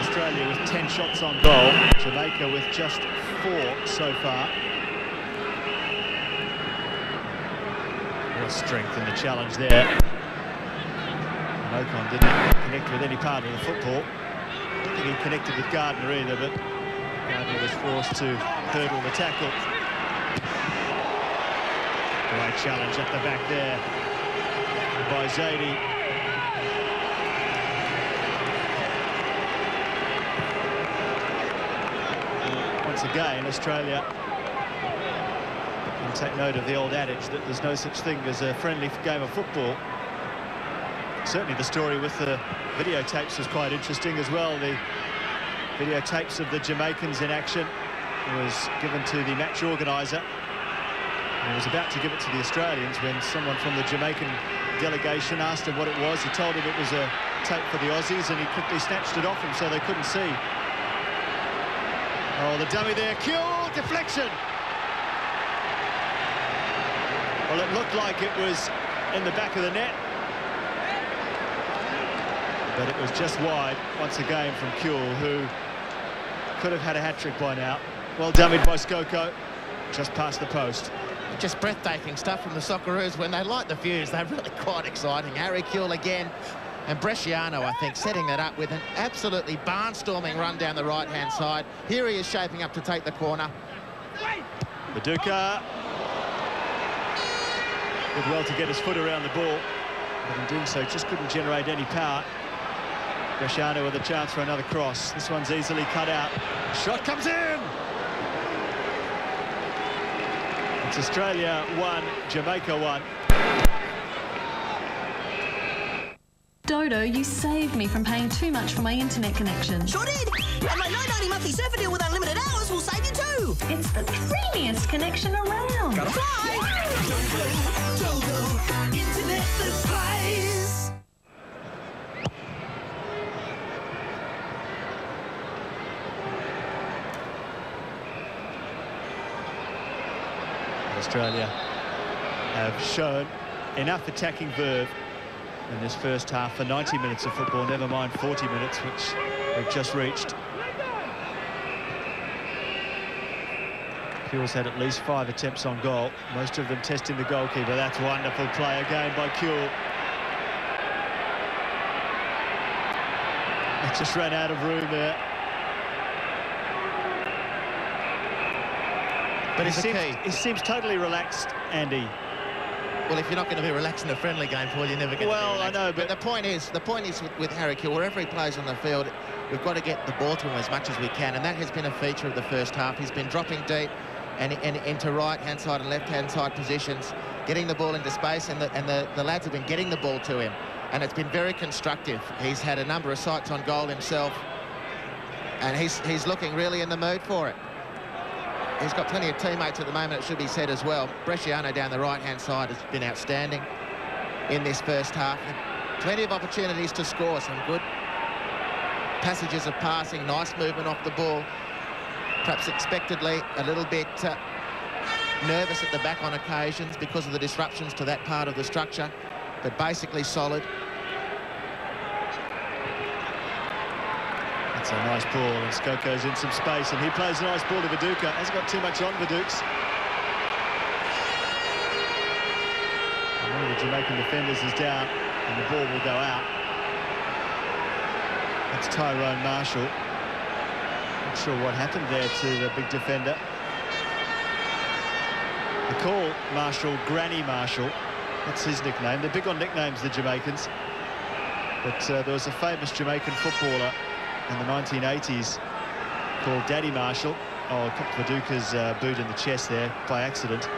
Australia with 10 shots on goal. Jamaica with just 4 so far. Real strength in the challenge there. And Ocon didn't connect with any part of the football. I don't think he connected with Gardner either, but Gardner was forced to hurdle the tackle. Great challenge at the back there by Zadie. Once again, Australia can take note of the old adage that there's no such thing as a friendly game of football. Certainly the story with the videotapes was quite interesting as well. The videotapes of the Jamaicans in action was given to the match organiser. And he was about to give it to the Australians when someone from the Jamaican delegation asked him what it was. He told him it was a tape for the Aussies, and he quickly snatched it off him so they couldn't see. Oh, the dummy there. Kuehl, deflection. Well, it looked like it was in the back of the net, but it was just wide once again from Kuehl, who could have had a hat-trick by now. Well dummied by Skoko, just past the post. Just breathtaking stuff from the Socceroos. When they light the fuse, they're really quite exciting. Harry Kuehl again, and Bresciano, I think, setting that up with an absolutely barnstorming run down the right-hand side. Here he is shaping up to take the corner. Paducah did well to get his foot around the ball, but in doing so just couldn't generate any power. Bresciano with a chance for another cross. This one's easily cut out. Shot comes in! It's Australia 1, Jamaica 1. Dodo, you saved me from paying too much for my internet connection. Sure did! And my $9.90 monthly surfer deal with unlimited hours will save you too! It's the creamiest connection around. Gotta fly! Dodo, internet that flies! Australia have shown enough attacking verve in this first half for 90 minutes of football, never mind 40 minutes, which we've just reached. Kuehl's had at least 5 attempts on goal, most of them testing the goalkeeper. That's wonderful play again by Kuehl. It just ran out of room there. But he seems totally relaxed, Andy. Well, if you're not going to be relaxed in a friendly game, Paul, you're never going to be relaxed. Well, I know, but the point is with Harry Kuehl, wherever he plays on the field, we've got to get the ball to him as much as we can, and that has been a feature of the first half. He's been dropping deep and into right-hand side and left-hand side positions, getting the ball into space, and the lads have been getting the ball to him, and it's been very constructive. He's had a number of sights on goal himself, and he's looking really in the mood for it. He's got plenty of teammates at the moment, it should be said as well. Bresciano down the right-hand side has been outstanding in this first half. Plenty of opportunities to score, some good passages of passing, nice movement off the ball. Perhaps expectedly a little bit nervous at the back on occasions because of the disruptions to that part of the structure, but basically solid. That's a nice ball, and Skoko's in some space, and he plays a nice ball to Viduka. Hasn't got too much on Viduk's. One of the Jamaican defenders is down, and the ball will go out. That's Tyrone Marshall. Not sure what happened there to the big defender. They call Marshall Granny Marshall. That's his nickname. They're big on nicknames, the Jamaicans. But there was a famous Jamaican footballer in the 1980s called Daddy Marshall. Oh, copped Viduka's boot in the chest there by accident.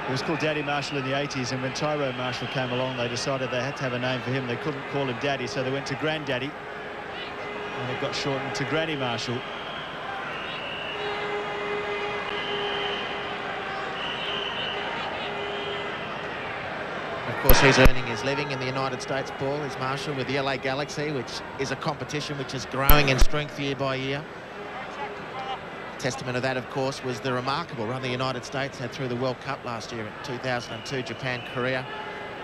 It was called Daddy Marshall in the 80s, and when Tyrone Marshall came along, they decided they had to have a name for him. They couldn't call him Daddy, so they went to Granddaddy, and it got shortened to Granny Marshall. Of course, he's earning his living in the United States, Paul, is Marshall, with the LA Galaxy, which is a competition which is growing in strength year by year. Testament of that, of course, was the remarkable run the United States had through the World Cup last year in 2002, Japan, Korea.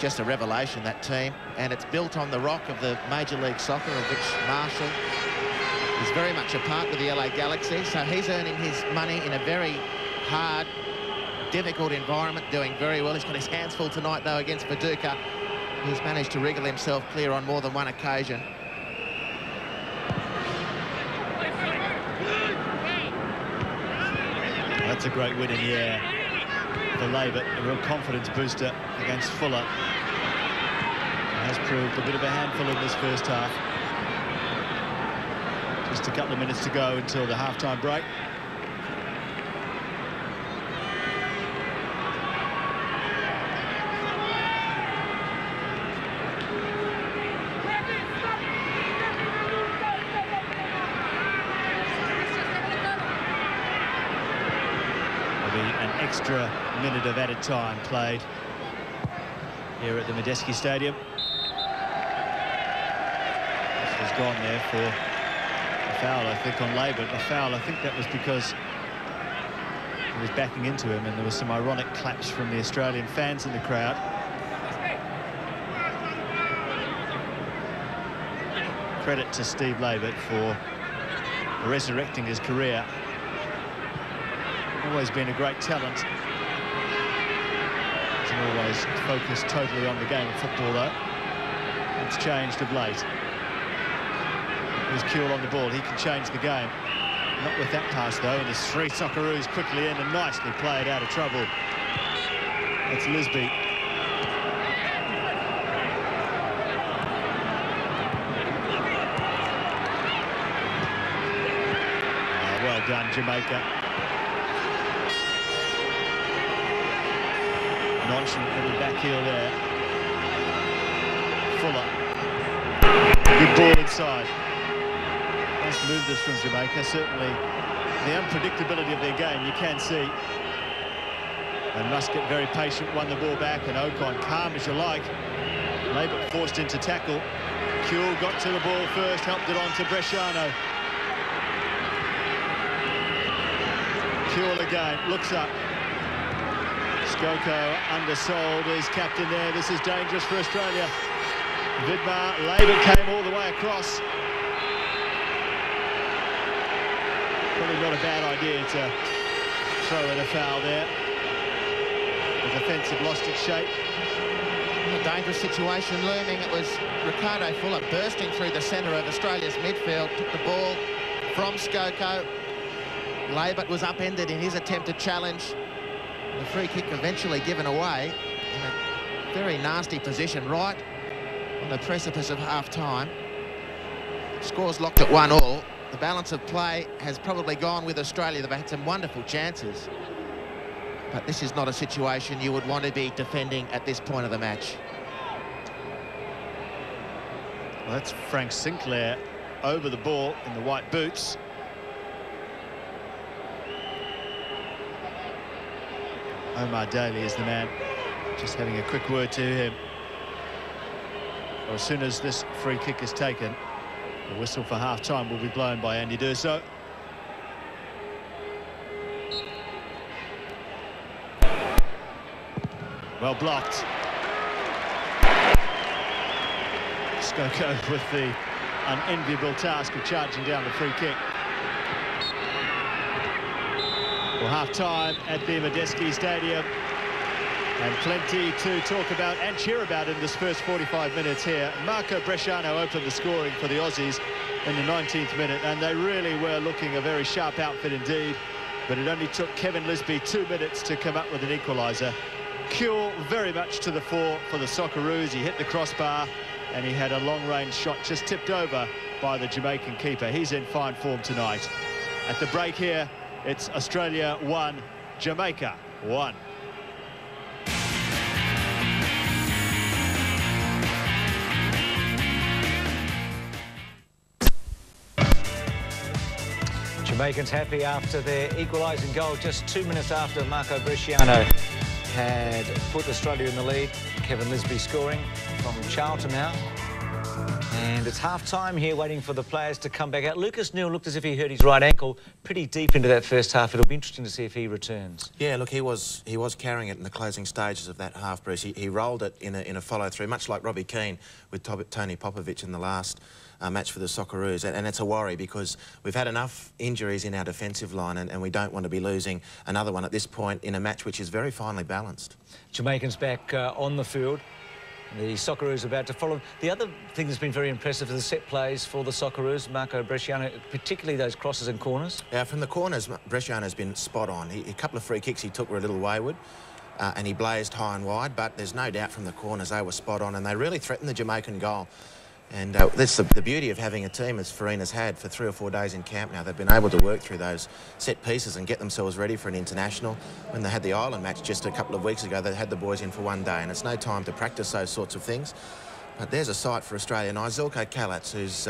Just a revelation, that team. And it's built on the rock of the Major League Soccer, of which Marshall is very much a part with the LA Galaxy. So he's earning his money in a very hard, difficult environment, doing very well. He's got his hands full tonight, though, against Viduka, who's managed to wriggle himself clear on more than one occasion. That's a great win in the air for Labour, a real confidence booster against Fuller. Has proved a bit of a handful in this first half. Just a couple of minutes to go until the half-time break. Extra minute of added time played here at the Madejski Stadium. This was gone there for a foul, I think, on Labour. A foul, I think that was because he was backing into him, and there was some ironic claps from the Australian fans in the crowd. Credit to Steve Labour for resurrecting his career. Always been a great talent. Hasn't always focused totally on the game of football, though. It's changed of late. There's Kuehl on the ball. He can change the game. Not with that pass, though. And there's three Socceroos quickly in and nicely played out of trouble. That's Lisby. Well done, Jamaica. Nonchalant little back heel there. Fuller. Good ball inside. Nice move this from Jamaica. Certainly the unpredictability of their game you can see. And Muscat very patient, won the ball back, and Ocon calm as you like. Labour forced into tackle. Kuehl got to the ball first, helped it on to Bresciano. Kuehl again, looks up. Skoko undersold his captain there. This is dangerous for Australia. Vidmar, Labour came all the way across. Probably not a bad idea to throw in a foul there. The defence had lost its shape. A dangerous situation looming. It was Ricardo Fuller bursting through the centre of Australia's midfield, took the ball from Skoko. Labour was upended in his attempted challenge. The free kick eventually given away in a very nasty position right on the precipice of half-time. Scores locked at 1-1. The balance of play has probably gone with Australia. They've had some wonderful chances. But this is not a situation you would want to be defending at this point of the match. Well, that's Frank Sinclair over the ball in the white boots. Omar Daly is the man. Just having a quick word to him. Well, as soon as this free kick is taken, the whistle for half-time will be blown by Andy D'Urso. Well blocked. Skoko with the unenviable task of charging down the free kick. Well, half-time at the Madejski Stadium. And plenty to talk about and cheer about in this first 45 minutes here. Marco Bresciano opened the scoring for the Aussies in the 19th minute, and they really were looking a very sharp outfit indeed. But it only took Kevin Lisby 2 minutes to come up with an equaliser. Kuehl very much to the fore for the Socceroos. He hit the crossbar, and he had a long-range shot just tipped over by the Jamaican keeper. He's in fine form tonight. At the break here, it's Australia 1, Jamaica 1. Jamaicans happy after their equalising goal just 2 minutes after Marco Bresciano had put Australia in the lead. Kevin Lisby scoring from Charlton now. And it's half-time here, waiting for the players to come back out. Lucas Neal looked as if he hurt his right ankle pretty deep into that first half. It'll be interesting to see if he returns. Yeah, look, he was carrying it in the closing stages of that half, Bruce. He rolled it in a follow-through, much like Robbie Keane with Tony Popovic in the last match for the Socceroos. And it's a worry because we've had enough injuries in our defensive line, and we don't want to be losing another one at this point in a match which is very finely balanced. Jamaicans back on the field. The Socceroos about to follow. The other thing that's been very impressive is the set plays for the Socceroos. Marco Bresciano, particularly those crosses and corners. Yeah, from the corners, Bresciano's been spot on. A couple of free kicks he took were a little wayward, and he blazed high and wide, but there's no doubt from the corners they were spot on, and they really threatened the Jamaican goal. And that's the beauty of having a team, as Farina's had for 3 or 4 days in camp now. They've been able to work through those set pieces and get themselves ready for an international. When they had the Ireland match just a couple of weeks ago, they had the boys in for 1 day, and it's no time to practice those sorts of things. But there's a sight for Australia. Now, Zeljko Kalac, who's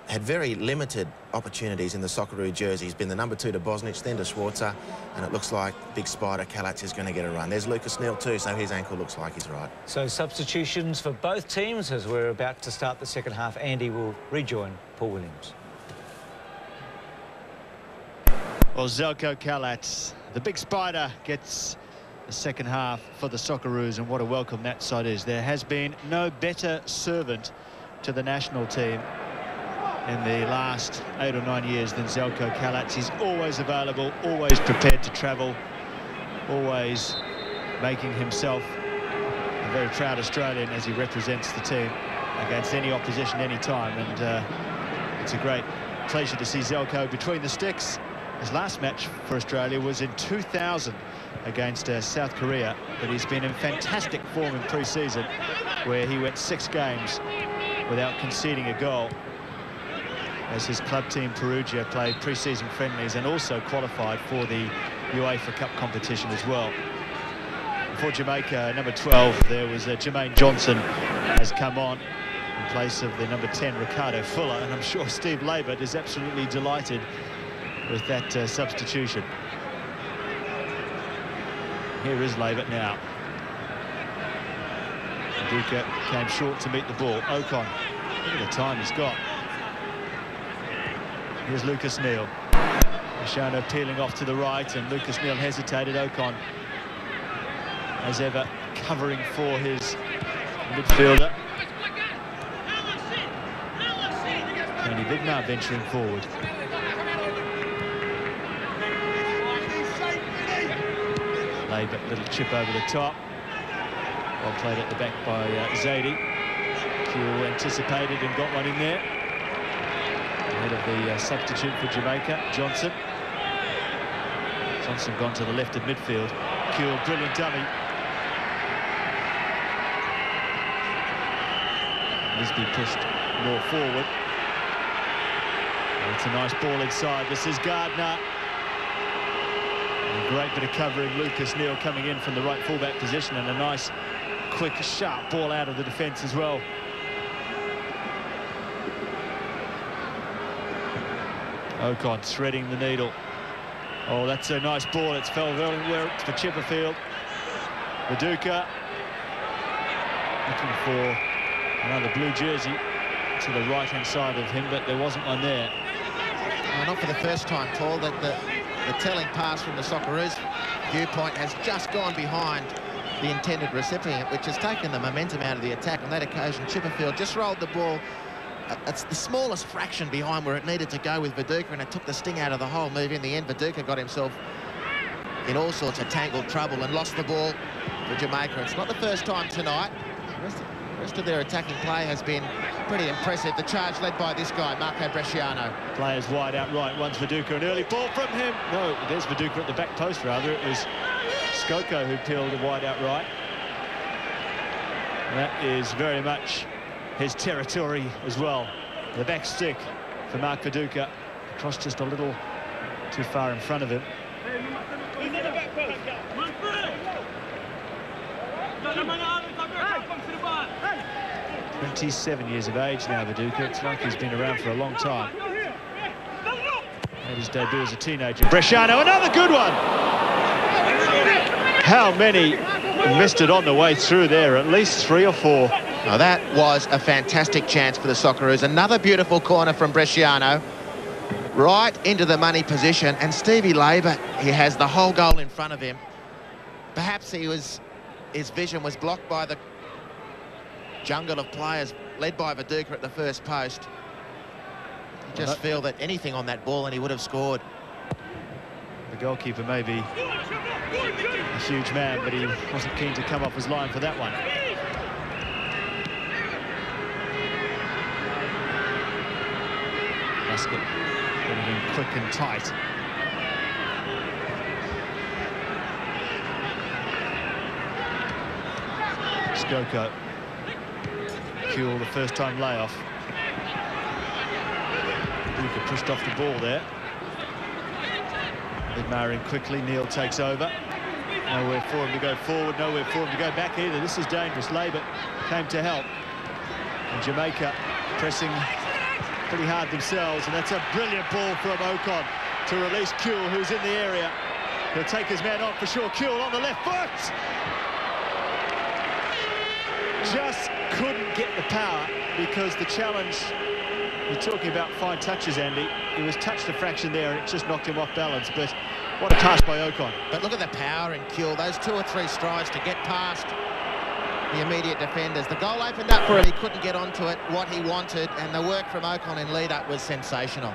had very limited opportunities in the Socceroo jersey. He's been the number 2 to Bosnich, then to Schwarzer, and it looks like Big Spider Kalac is going to get a run. There's Lucas Neal too, so his ankle looks like he's right. So substitutions for both teams as we're about to start the second half. Andy will rejoin Paul Williams. Well, Zeljko Kalac, the Big Spider, gets the second half for the Socceroos, and what a welcome that side is. There has been no better servant to the national team in the last 8 or 9 years than Zeljko Kalac. He's always available, always prepared to travel, always making himself a very proud Australian as he represents the team against any opposition any time. And it's a great pleasure to see Zeljko between the sticks. His last match for Australia was in 2000 against South Korea, but he's been in fantastic form in pre-season, where he went 6 games without conceding a goal, as his club team Perugia played pre-season friendlies and also qualified for the UEFA Cup competition as well. For Jamaica, number 12, there was Jermaine Johnson has come on in place of the number 10, Ricardo Fuller, and I'm sure Steve Labert is absolutely delighted with that substitution. Here is Labert now. Duca came short to meet the ball. Ocon, look at the time he's got. Here's Lucas Neal. Bresciano peeling off to the right, and Lucas Neal hesitated. Ocon, as ever, covering for his midfielder. Tony Vignar venturing forward. Labert, little chip over the top. Well played at the back by Zaidi. Kuehl anticipated and got one in there. Ahead of the substitute for Jamaica, Johnson. Johnson gone to the left of midfield. Kuehl, brilliant dummy. Lisby pushed more forward. Oh, it's a nice ball inside. This is Gardner. And a great bit of covering. Lucas Neal coming in from the right fullback position, and a nice, quick, sharp ball out of the defence as well. Ocon threading the needle. Oh, that's a nice ball. It's fell very well for Chipperfield. Viduka looking for another blue jersey to the right-hand side of him, but there wasn't one there. Not for the first time, Paul. That The telling pass from the Socceroos viewpoint has just gone behind the intended recipient, which has taken the momentum out of the attack. On that occasion, Chipperfield just rolled the ball. It's the smallest fraction behind where it needed to go with Viduka, and it took the sting out of the whole move. In the end, Viduka got himself in all sorts of tangled trouble and lost the ball for Jamaica. It's not the first time tonight. The rest of their attacking play has been pretty impressive. The charge led by this guy, Marco Bresciano. Players wide out right, one's Viduka, an early ball from him. No, there's Viduka at the back post, rather. It was Skoko who peeled a wide out right. That is very much his territory as well. The back stick for Mark Viduka. Across just a little too far in front of him. 27 years of age now, Viduka. It's like he's been around for a long time. Made his debut as a teenager. Bresciano, another good one! How many missed it on the way through there? At least 3 or 4. Now that was a fantastic chance for the Socceroos. Another beautiful corner from Bresciano. Right into the money position. And Stevie Labour, he has the whole goal in front of him. Perhaps his vision was blocked by the jungle of players led by Viduka at the first post. You just feel that anything on that ball and he would have scored. The goalkeeper may be a huge man, but he wasn't keen to come off his line for that one. Basket getting in quick and tight. Skoko. Kuhl, the first time layoff. Viduka pushed off the ball there. Vidmar in quickly, Neil takes over. Nowhere for him to go forward, nowhere for him to go back either. This is dangerous. Labour came to help. And Jamaica pressing pretty hard themselves, and that's a brilliant ball from Ocon to release Kuhl, who's in the area. He'll take his man on for sure. Kuhl on the left foot! Just couldn't get the power because the challenge, you're talking about fine touches, Andy. He was touched a fraction there and it just knocked him off balance, but what a pass by Ocon. But look at the power in Kuhl, those 2 or 3 strides to get past the immediate defenders. The goal opened up for him, he couldn't get onto it, what he wanted, and the work from Ocon in lead-up was sensational.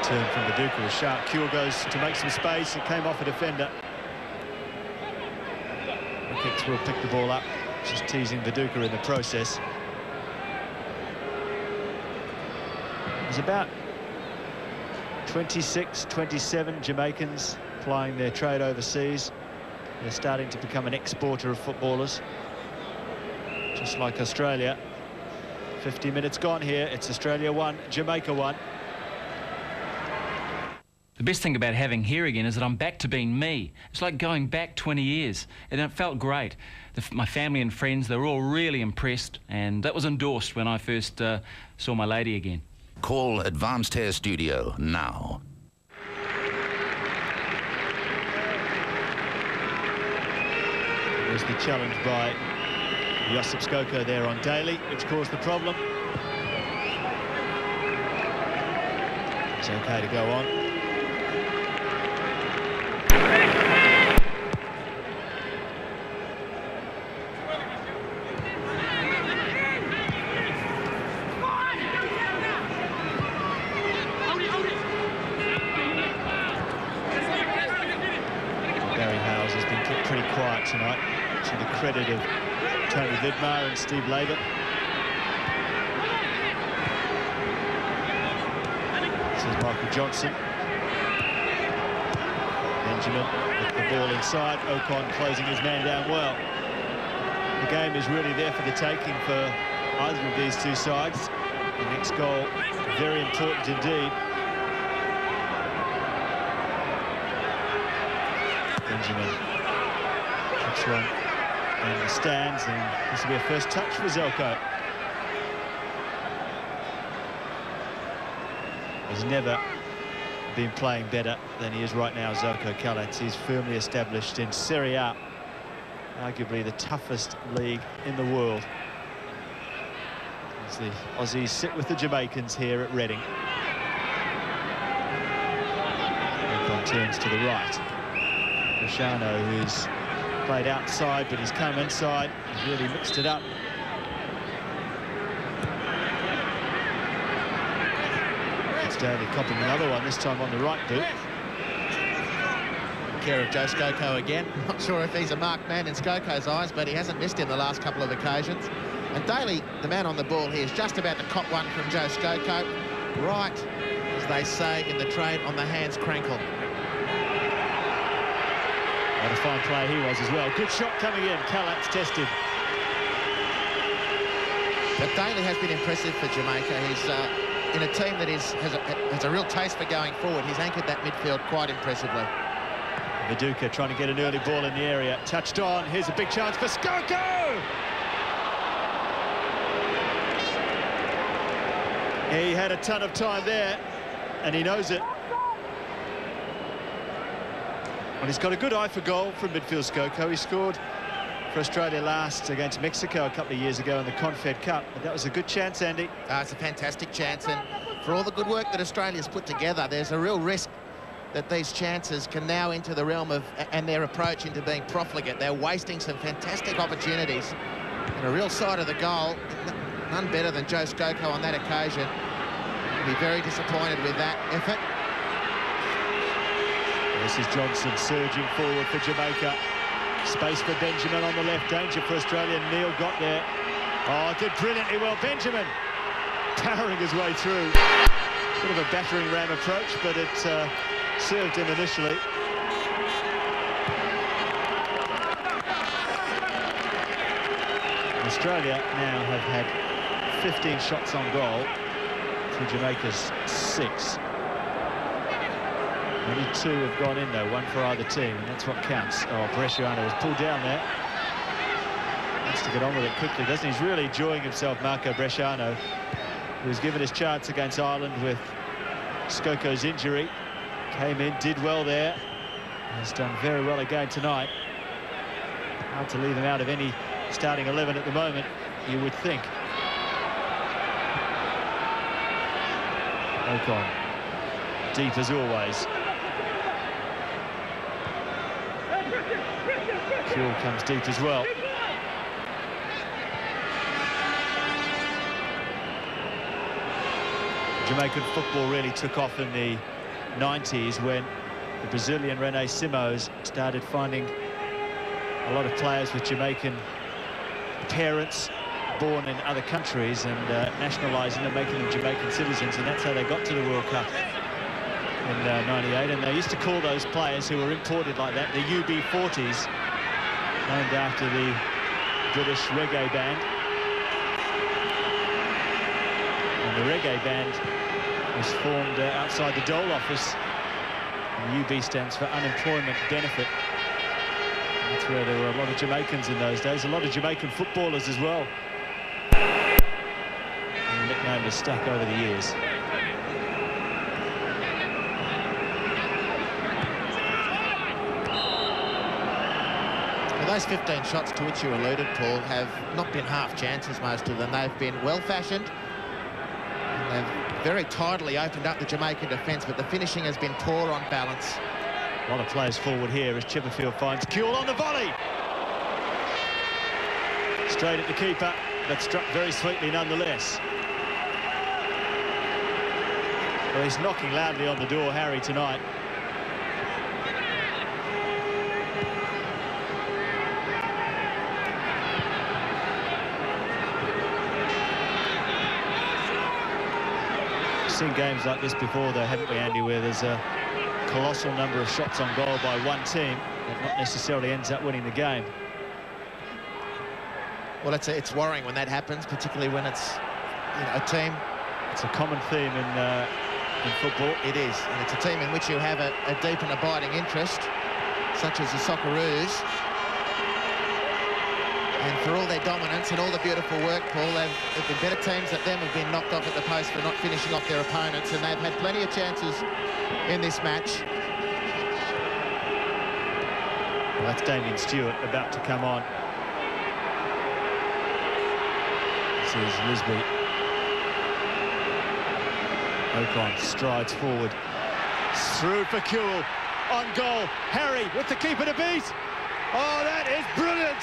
Turn from Viduka was sharp. Kuhl goes to make some space. It came off a defender. Kicks will pick the ball up. Just teasing Viduka in the process. There's about 26, 27 Jamaicans plying their trade overseas. They're starting to become an exporter of footballers. Just like Australia. 50 minutes gone here. It's Australia 1, Jamaica 1. The best thing about having here again is that I'm back to being me. It's like going back 20 years, and it felt great. My family and friends, they were all really impressed, and that was endorsed when I first saw my lady again. Call Advanced Hair Studio now. There's the challenge by Josip Skoko there on Daly, which caused the problem. It's okay to go on. Pretty quiet tonight, to the credit of Tony Vidmar and Steve Labour. This is Michael Johnson. Benjamin with the ball inside. Ocon closing his man down well. The game is really there for the taking for either of these two sides. The next goal, very important indeed. Benjamin. Next one in the stands, and this will be a first touch for Zelko. He's never been playing better than he is right now, Zelko Kalats. He's firmly established in Serie A. Arguably the toughest league in the world. As the Aussies sit with the Jamaicans here at Reading. Ocon turns to the right. Brashano, who's played outside, but he's come inside. He's really mixed it up. Stanley copping another one, this time on the right boot. Care of Joe Skoko again. Not sure if he's a marked man in Skoko's eyes, but he hasn't missed in the last couple of occasions. And Daly, the man on the ball here, is just about to cop one from Joe Skoko. Right, as they say in the trade, on the hands crankle. What a fine play he was as well. Good shot coming in. Callat's tested. But Daly has been impressive for Jamaica. He's in a team that has a real taste for going forward. He's anchored that midfield quite impressively. Viduka trying to get an early ball in the area. Touched on. Here's a big chance for Skoko! He had a ton of time there, and he knows it. Well, he's got a good eye for goal from midfield, Skoko. He scored for Australia last against Mexico a couple of years ago in the Confed Cup. But that was a good chance, Andy. It's a fantastic chance, and for all the good work that Australia's put together, there's a real risk that these chances can now enter the realm of, and their approach into being profligate. They're wasting some fantastic opportunities. And a real side of the goal, none better than Joe Skoko on that occasion. He'll be very disappointed with that effort. This is Johnson surging forward for Jamaica. Space for Benjamin on the left. Danger for Australia. Neil got there. Oh, did brilliantly well. Benjamin powering his way through. Bit of a battering ram approach, but it served him initially. Australia now have had 15 shots on goal to Jamaica's 6. Only 2 have gone in, though, one for either team, and that's what counts. Oh, Bresciano was pulled down there. Wants to get on with it quickly, doesn't he? He's really enjoying himself, Marco Bresciano, who was given his chance against Ireland with Skoko's injury. Came in, did well there. Has done very well again tonight. Hard to leave him out of any starting 11 at the moment, you would think. Ocon, deep as always. Kuhl comes deep as well. Jamaican football really took off in the 90s when the Brazilian René Simões started finding a lot of players with Jamaican parents born in other countries and nationalising them, making them Jamaican citizens, and that's how they got to the World Cup in '98. And they used to call those players who were imported like that the UB40s, named after the British reggae band. And the reggae band was formed outside the Dole office. And UB stands for Unemployment Benefit. That's where there were a lot of Jamaicans in those days, a lot of Jamaican footballers as well. And the nickname has stuck over the years. Well, those 15 shots to which you alluded, Paul, have not been half chances, most of them. They've been well-fashioned. They've very tidily opened up the Jamaican defence, but the finishing has been poor on balance. A lot of players forward here as Chipperfield finds Kuhl on the volley. Straight at the keeper, but struck very sweetly nonetheless. Well, he's knocking loudly on the door, Harry, tonight. We've seen games like this before, though, haven't we, Andy, where there's a colossal number of shots on goal by one team that not necessarily ends up winning the game. Well, it's worrying when that happens, particularly when it's, you know, a team. It's a common theme in football. It is, and it's a team in which you have a deep and abiding interest, such as the Socceroos. And for all their dominance and all the beautiful work, Paul, they've been better teams than them have been knocked off at the post for not finishing off their opponents, and they've had plenty of chances in this match. Well, that's Damien Stewart about to come on. This is Lisby. Ocon strides forward. Through for Kewell. On goal. Harry with the keeper to beat. Oh, that is brilliant.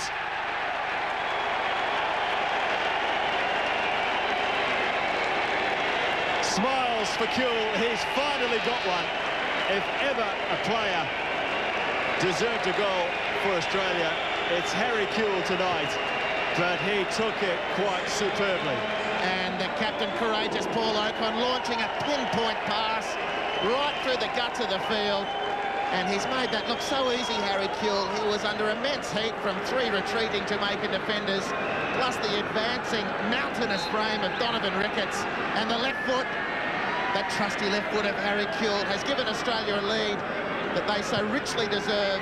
Smiles for Kewell. He's finally got one. If ever a player deserved a goal for Australia, it's Harry Kewell tonight. But he took it quite superbly. And the captain, courageous Paul Ocon, launching a pinpoint pass right through the guts of the field. And he's made that look so easy, Harry Kewell. He was under immense heat from 3 retreating Jamaican defenders, plus the advancing mountainous frame of Donovan Ricketts. And the left foot, that trusty left foot of Harry Kewell, has given Australia a lead that they so richly deserve.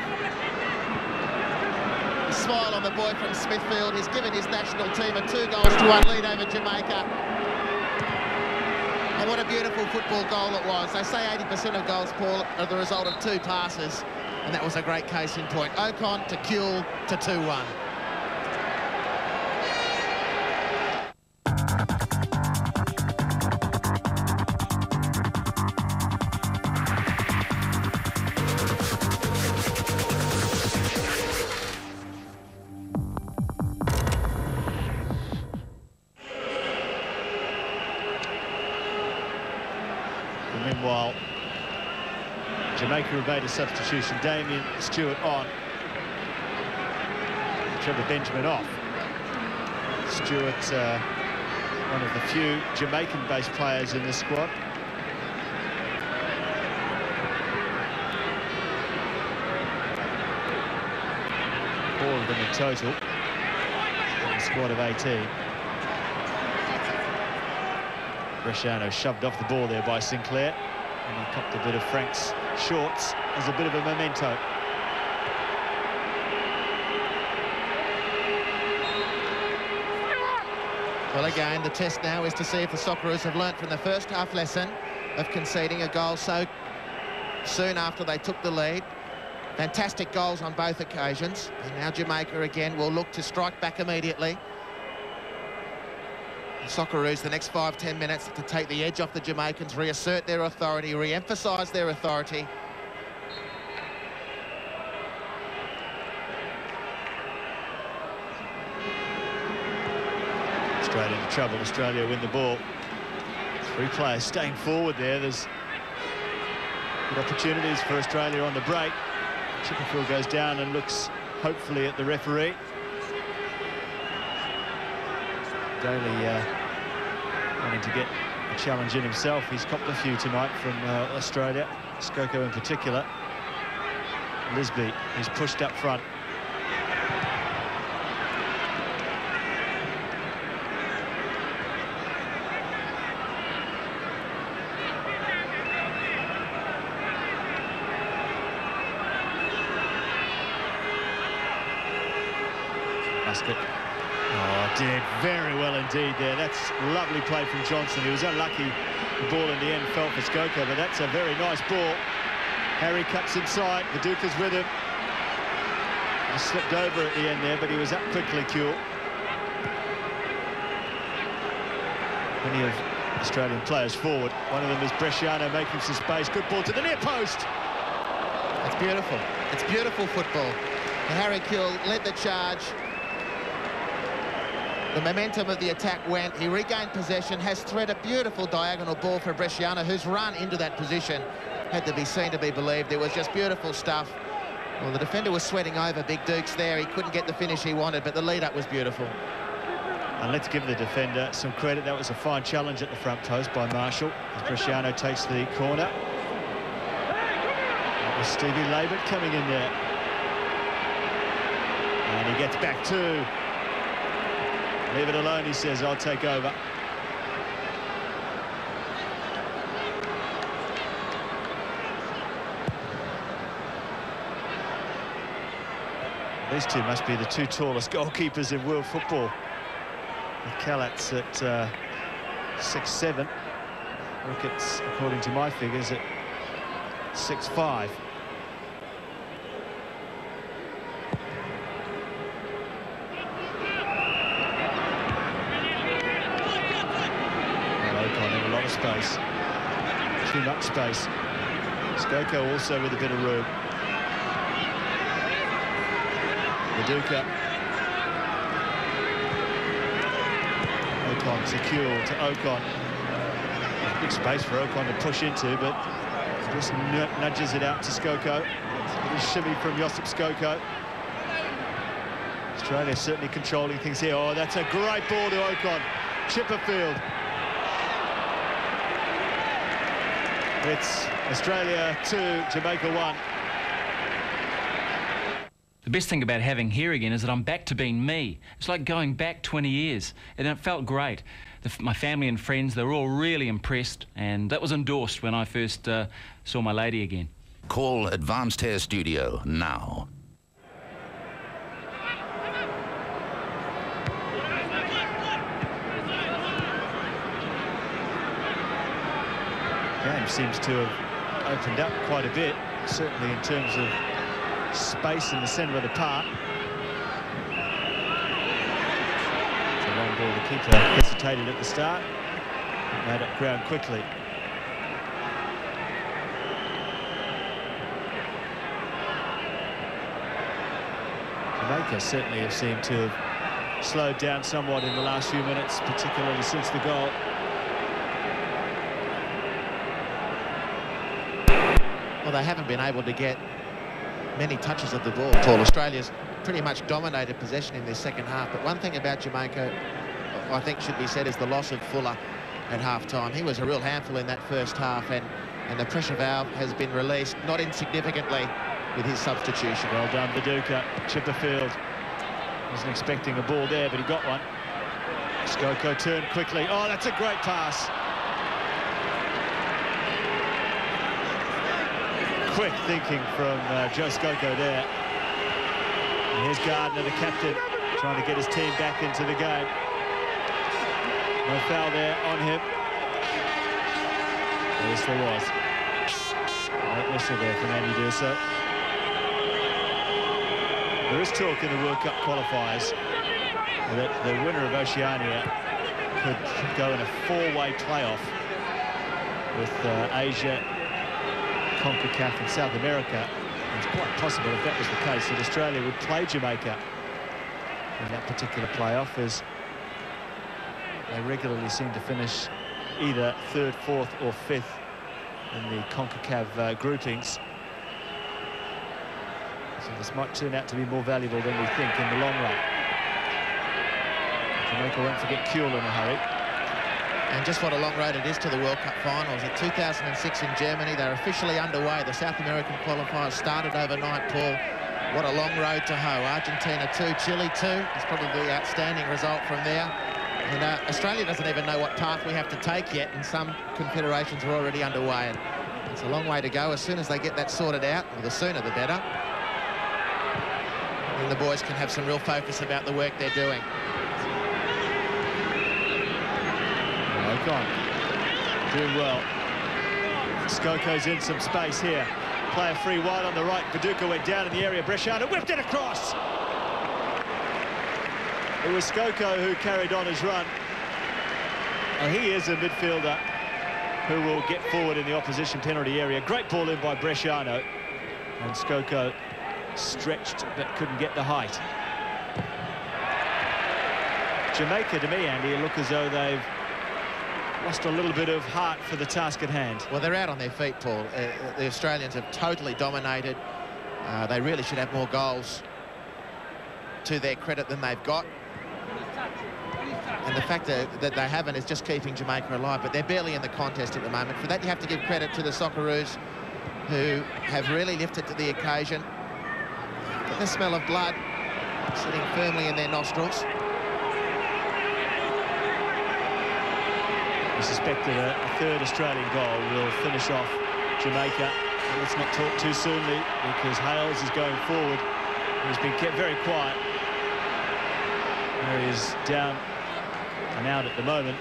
A smile on the boy from Smithfield. He's given his national team a 2-1 lead over Jamaica. And what a beautiful football goal it was. They say 80% of goals, Paul, are the result of 2 passes, and that was a great case in point. Ocon to Kewell to 2-1. Meanwhile, Jamaica have made a substitution. Damien Stewart on. Trevor Benjamin off. Stewart, one of the few Jamaican-based players in this squad. Four of them in total. A squad of 18. Bresciano shoved off the ball there by Sinclair, and he copped a bit of Frank's shorts as a bit of a memento. Well, again, the test now is to see if the Socceroos have learnt from the first half lesson of conceding a goal so soon after they took the lead. Fantastic goals on both occasions, and now Jamaica again will look to strike back immediately. Socceroos the next 5-10 minutes to take the edge off the Jamaicans, reassert their authority, re-emphasise their authority. Straight into trouble. Australia win the ball. 3 players staying forward there. There's good opportunities for Australia on the break. Chipperfield goes down and looks hopefully at the referee. Daly wanting to get a challenge in himself. He's copped a few tonight from Australia, Skoko in particular. Lisby, he's pushed up front. Muscat. Oh, did very well indeed there. That's lovely play from Johnson. He was unlucky. The ball in the end fell for Skoko, but that's a very nice ball. Harry cuts inside. Viduka's with him. He slipped over at the end there, but he was up quickly, Kewell. Many of Australian players forward. One of them is Bresciano making some space. Good ball to the near post. It's beautiful. It's beautiful football. And Harry Kewell led the charge. The momentum of the attack went. He regained possession, has thread a beautiful diagonal ball for Bresciano, who's run into that position. Had to be seen to be believed. It was just beautiful stuff. Well, the defender was sweating over Big Dukes there. He couldn't get the finish he wanted, but the lead-up was beautiful. And let's give the defender some credit. That was a fine challenge at the front post by Marshall, as Bresciano takes the corner. That was Stevie Labert coming in there. And he gets back to... Leave it alone, he says, I'll take over. These two must be the 2 tallest goalkeepers in world football. Callat's at 6'7". Ricketts, according to my figures, at 6'5". Too much space. Skoko also with a bit of room. Maduka. Ocon secure to Ocon. Big space for Ocon to push into, but just nudges it out to Skoko. A little shimmy from Josip Skoko. Australia certainly controlling things here. Oh, that's a great ball to Ocon. Chipperfield. It's Australia 2, Jamaica 1. The best thing about having here again is that I'm back to being me. It's like going back 20 years, and it felt great. My family and friends, they were all really impressed, and that was endorsed when I first saw my lady again. Call Advanced Hair Studio now. Game seems to have opened up quite a bit, certainly in terms of space in the centre of the park. It's a long ball. The keeper hesitated at the start, made up ground quickly. Jamaica certainly have seemed to have slowed down somewhat in the last few minutes, particularly since the goal. Well, they haven't been able to get many touches of the ball. Paul, Australia's pretty much dominated possession in this second half. But one thing about Jamaica, I think should be said, is the loss of Fuller at half-time. He was a real handful in that first half, and the pressure valve has been released, not insignificantly, with his substitution. Well done, Maduka. Chipperfield wasn't expecting a ball there, but he got one. Skoko turned quickly. Oh, that's a great pass. Quick thinking from Joe Skoko there. And here's Gardner, the captain, trying to get his team back into the game. No foul there on him. Yes, there was. Late whistle there from Andy Durso. There is talk in the World Cup qualifiers that the winner of Oceania could go in a four-way playoff with Asia, CONCACAF and South America. It's quite possible, if that was the case, that Australia would play Jamaica in that particular playoff, as they regularly seem to finish either third, fourth or fifth in the CONCACAF groupings. So this might turn out to be more valuable than we think in the long run. Jamaica won't forget Kuhl in a hurry. And just what a long road it is to the World Cup finals. In 2006 in Germany, they're officially underway. The South American qualifiers started overnight, Paul. What a long road to hoe. Argentina 2, Chile 2. It's probably an outstanding result from there. And Australia doesn't even know what path we have to take yet, and some confederations are already underway. And it's a long way to go. As soon as they get that sorted out, well, the sooner the better. And the boys can have some real focus about the work they're doing. Doing well. Skoko's in some space here. Player free wide on the right. Paducah went down in the area. Bresciano whipped it across. It was Skoko who carried on his run. Well, he is a midfielder who will get forward in the opposition penalty area. Great ball in by Bresciano. And Skoko stretched but couldn't get the height. Jamaica, to me, Andy, look as though they've lost a little bit of heart for the task at hand. Well, they're out on their feet, Paul. The Australians have totally dominated. They really should have more goals to their credit than they've got. And the fact that they haven't is just keeping Jamaica alive, but they're barely in the contest at the moment. For that, you have to give credit to the Socceroos, who have really lifted to the occasion. But the smell of blood sitting firmly in their nostrils. We suspect that a third Australian goal will finish off Jamaica. And let's not talk too soonly, because Hales is going forward. He's been kept very quiet. There he is, down and out at the moment.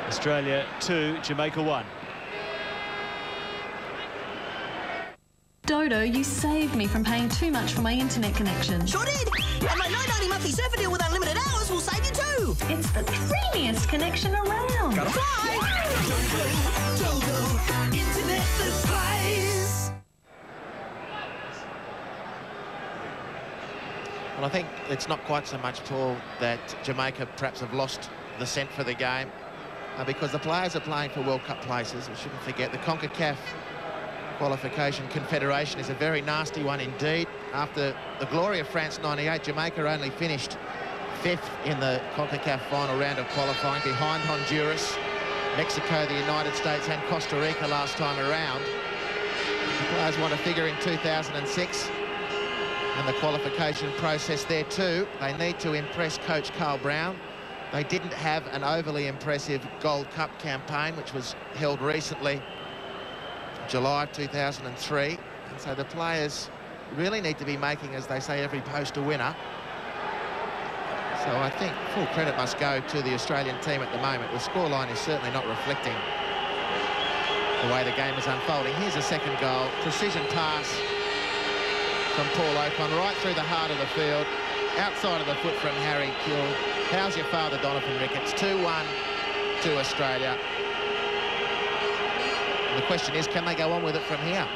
Australia 2, Jamaica 1. Dodo, you saved me from paying too much for my internet connection. Sure did. And my $9.90 monthly surfer deal with unlimited hours will save you too. It's the dreamiest connection around. Gotta fly. Dodo, internet that flies. Well, I think it's not quite so much, Paul, that Jamaica perhaps have lost the scent for the game because the players are playing for World Cup places. We shouldn't forget the CONCACAF Qualification Confederation is a very nasty one indeed. After the glory of France '98, Jamaica only finished 5th in the CONCACAF final round of qualifying, behind Honduras, Mexico, the United States and Costa Rica last time around. The players want to figure in 2006 and the qualification process there too. They need to impress coach Carl Brown. They didn't have an overly impressive Gold Cup campaign, which was held recently, July 2003. And so the players really need to be making, as they say, every post a winner. So I think full credit must go to the Australian team at the moment. The scoreline is certainly not reflecting the way the game is unfolding. Here's a second goal. Precision pass from Paul Okon right through the heart of the field, outside of the foot from Harry Kuehl. How's your father, Donovan Ricketts? 2-1 to Australia. And the question is, can they go on with it from here?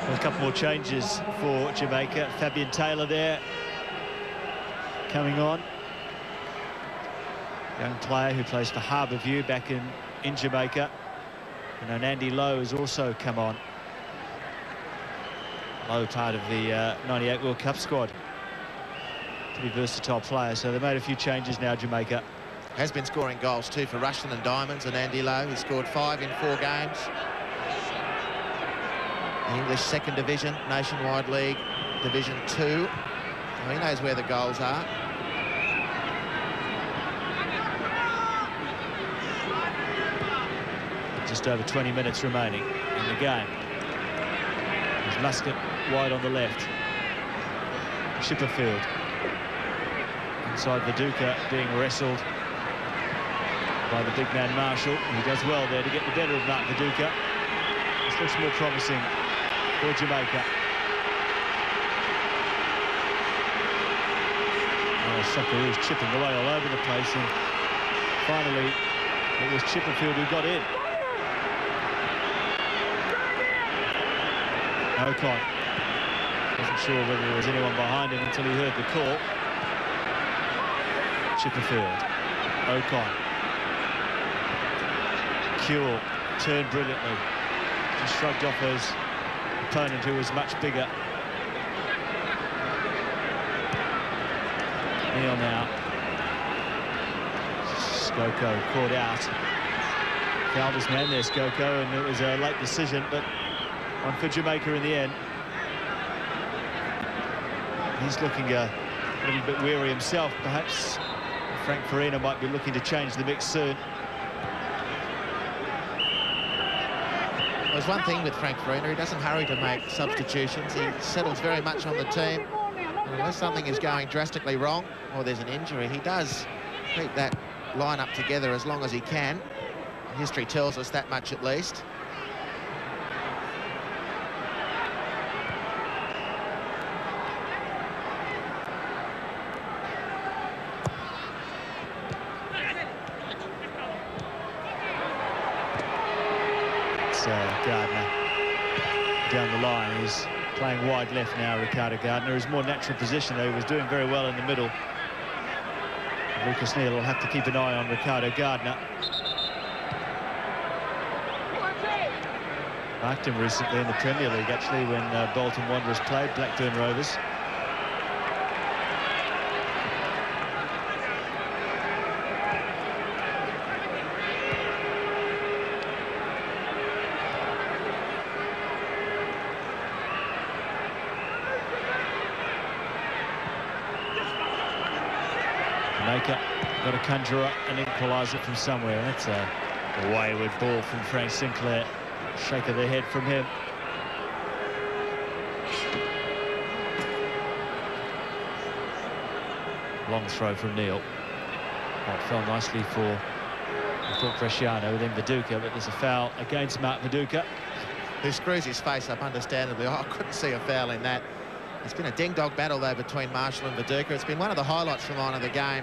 A couple more changes for Jamaica. Fabian Taylor there coming on. Young player who plays for Harbourview back in Jamaica. And Andy Lowe has also come on. Lowe, part of the 98 World Cup squad. Pretty versatile player, so they've made a few changes now, Jamaica. Has been scoring goals too for Rushden and Diamonds, and Andy Lowe, he scored 5 in 4 games. The English second division, Nationwide League, Division 2. So he knows where the goals are. Just over 20 minutes remaining in the game. There's Muscat wide on the left. Chipperfield inside Viduka, being wrestled by the big man Marshall. He does well there to get the better of Mark Viduka. This looks more promising for Jamaica. Socceroos chipping away all over the place, and finally it was Chipperfield who got in. Okon wasn't sure whether there was anyone behind him until he heard the call. Chipperfield, Okon, Kuehl turned brilliantly, just shrugged off his opponent who was much bigger. Neil now. Skoko caught out. Fouled his man there, Skoko, and it was a late decision, but one for Jamaica in the end. He's looking a little bit weary himself. Perhaps Frank Farina might be looking to change the mix soon. There's one thing with Frank Farina, he doesn't hurry to make substitutions. He settles very much on the team. And unless something is going drastically wrong or there's an injury, he does keep that lineup together as long as he can. History tells us that much at least. Gardner down the line. He's playing wide left now, Ricardo Gardner. His more natural position, though. He was doing very well in the middle. Lucas Neal will have to keep an eye on Ricardo Gardner. Marked him recently in the Premier League, actually, when Bolton Wanderers played Blackburn Rovers. Jamaica got to conjure up an equaliser from somewhere. That's a wayward ball from Frank Sinclair. Shake of the head from him. Long throw from Neal. Oh, it fell nicely for I thought Bresciano, then Viduka, but there's a foul against Mark Viduka. Who screws his face up, understandably. I couldn't see a foul in that. It's been a ding-dog battle, though, between Marshall and Viduka. It's been one of the highlights for mine of the game.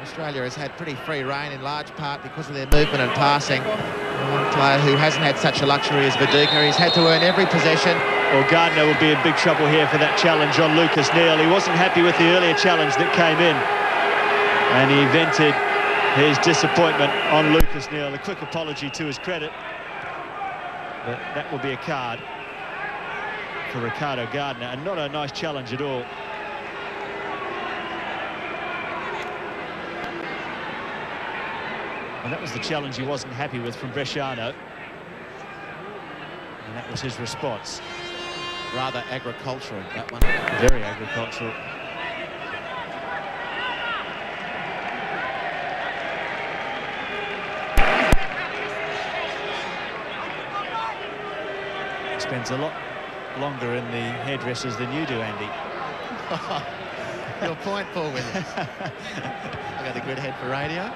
Australia has had pretty free rein in large part because of their movement and passing. One player who hasn't had such a luxury as Viduka. He's had to earn every possession. Well, Gardner will be in big trouble here for that challenge on Lucas Neal. He wasn't happy with the earlier challenge that came in, and he vented his disappointment on Lucas Neal. A quick apology to his credit, but that will be a card for Ricardo Gardner, and not a nice challenge at all. And that was the challenge he wasn't happy with from Bresciano, and that was his response. Rather agricultural, that one. Very agricultural. Spends a lot longer in the hairdressers than you do, Andy. Your point, Paul Williams. I got a good head for radio.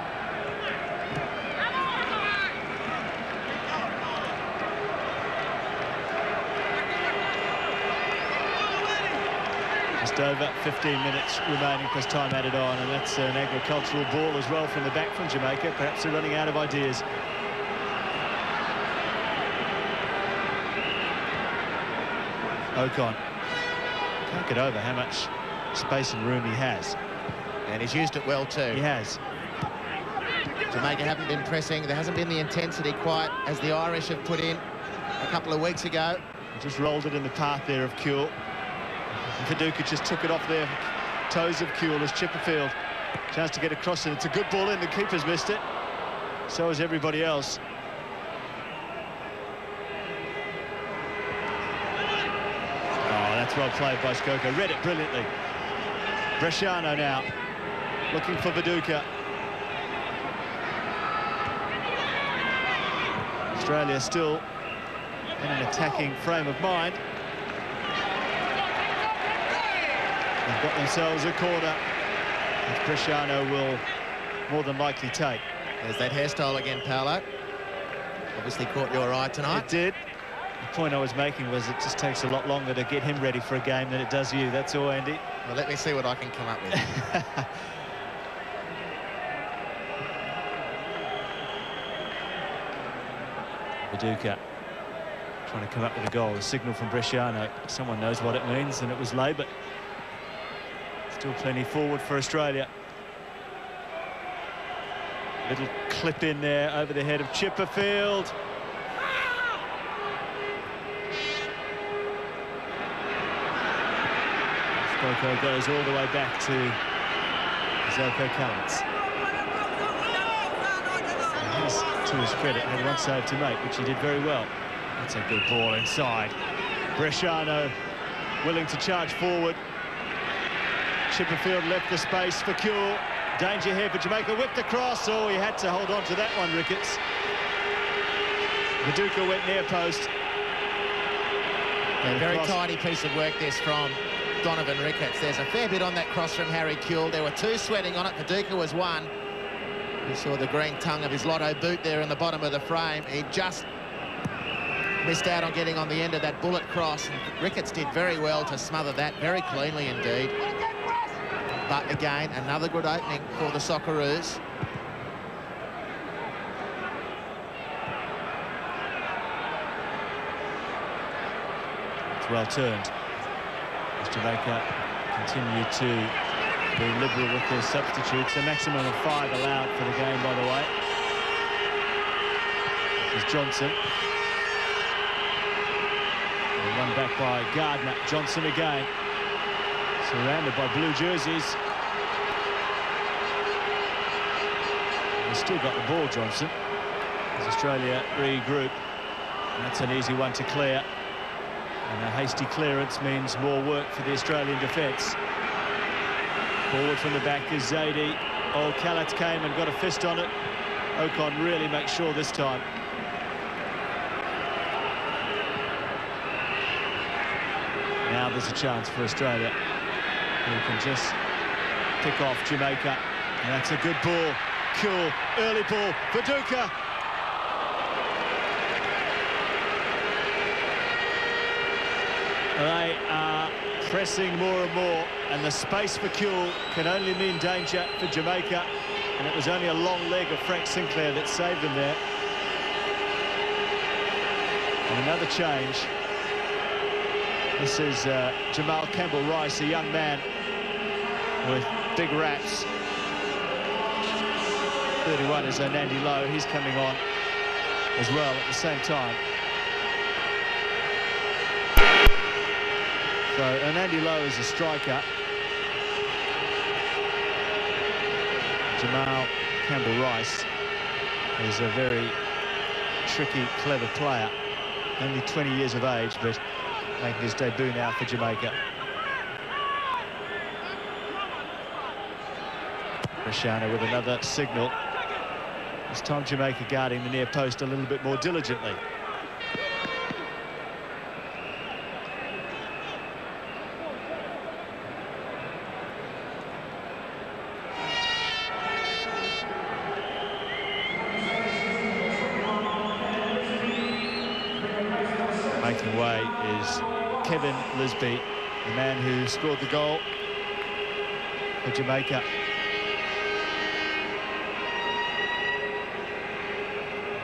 Just over 15 minutes remaining plus time added on, and that's an agricultural ball as well from the back from Jamaica. Perhaps they're running out of ideas. Ocon can't get over how much space and room he has. And he's used it well too. He has. Jamaica haven't been pressing. There hasn't been the intensity quite as the Irish have put in a couple of weeks ago. He just rolled it in the path there of Kuehl. Viduka just took it off the toes of Kuehl as Chipperfield. Chance to get across, and it's a good ball in. The keeper's missed it. So has everybody else. That's well played by Skoko. Read it brilliantly. Bresciano now looking for Viduka. Australia still in an attacking frame of mind. They've got themselves a corner, which Bresciano will more than likely take. There's that hairstyle again, Paolo. Obviously caught your eye tonight. It did. The point I was making was it just takes a lot longer to get him ready for a game than it does you. That's all, Andy. Well, let me see what I can come up with. Viduka trying to come up with a goal. A signal from Bresciano. Someone knows what it means, and it was late, but still plenty forward for Australia. Little clip in there over the head of Chipperfield. Skoko goes all the way back to Zelko Kalets. To his credit, had one save to make, which he did very well. That's a good ball inside. Bresciano willing to charge forward. Chipperfield left the space for Kuehl. Danger here for Jamaica. Whipped across. Oh, he had to hold on to that one, Ricketts. Viduka went near post. A very tidy piece of work this from Donovan Ricketts. There's a fair bit on that cross from Harry Kuehl. There were two sweating on it. Viduka was one. You saw the green tongue of his Lotto boot there in the bottom of the frame. He just missed out on getting on the end of that bullet cross. And Ricketts did very well to smother that very cleanly indeed. But again, another good opening for the Socceroos. It's well turned. As Jamaica continue to be liberal with their substitutes. A maximum of 5 allowed for the game, by the way. This is Johnson. And run back by Gardner. Johnson again. Surrounded by blue jerseys. He's still got the ball, Johnson. As Australia regroup. And that's an easy one to clear. And a hasty clearance means more work for the Australian defence. Forward from the back is Zaidi. Oh, Kalets came and got a fist on it. Ocon really makes sure this time. Now there's a chance for Australia, who can just pick off Jamaica. And that's a good ball. Cool. Early ball. Viduka. They are pressing more and more, and the space for Kuhl can only mean danger for Jamaica. And it was only a long leg of Frank Sinclair that saved them there. And another change. This is Jamal Campbell-Rice, a young man with big raps. 31 is Anandi Lowe. He's coming on as well at the same time. So Anandi Lowe is a striker. Jamal Campbell-Rice is a very tricky, clever player. Only 20 years of age, but making his debut now for Jamaica. Bresciano with another signal. This time Jamaica guarding the near post a little bit more diligently. Making way is Kevin Lisby, the man who scored the goal for Jamaica.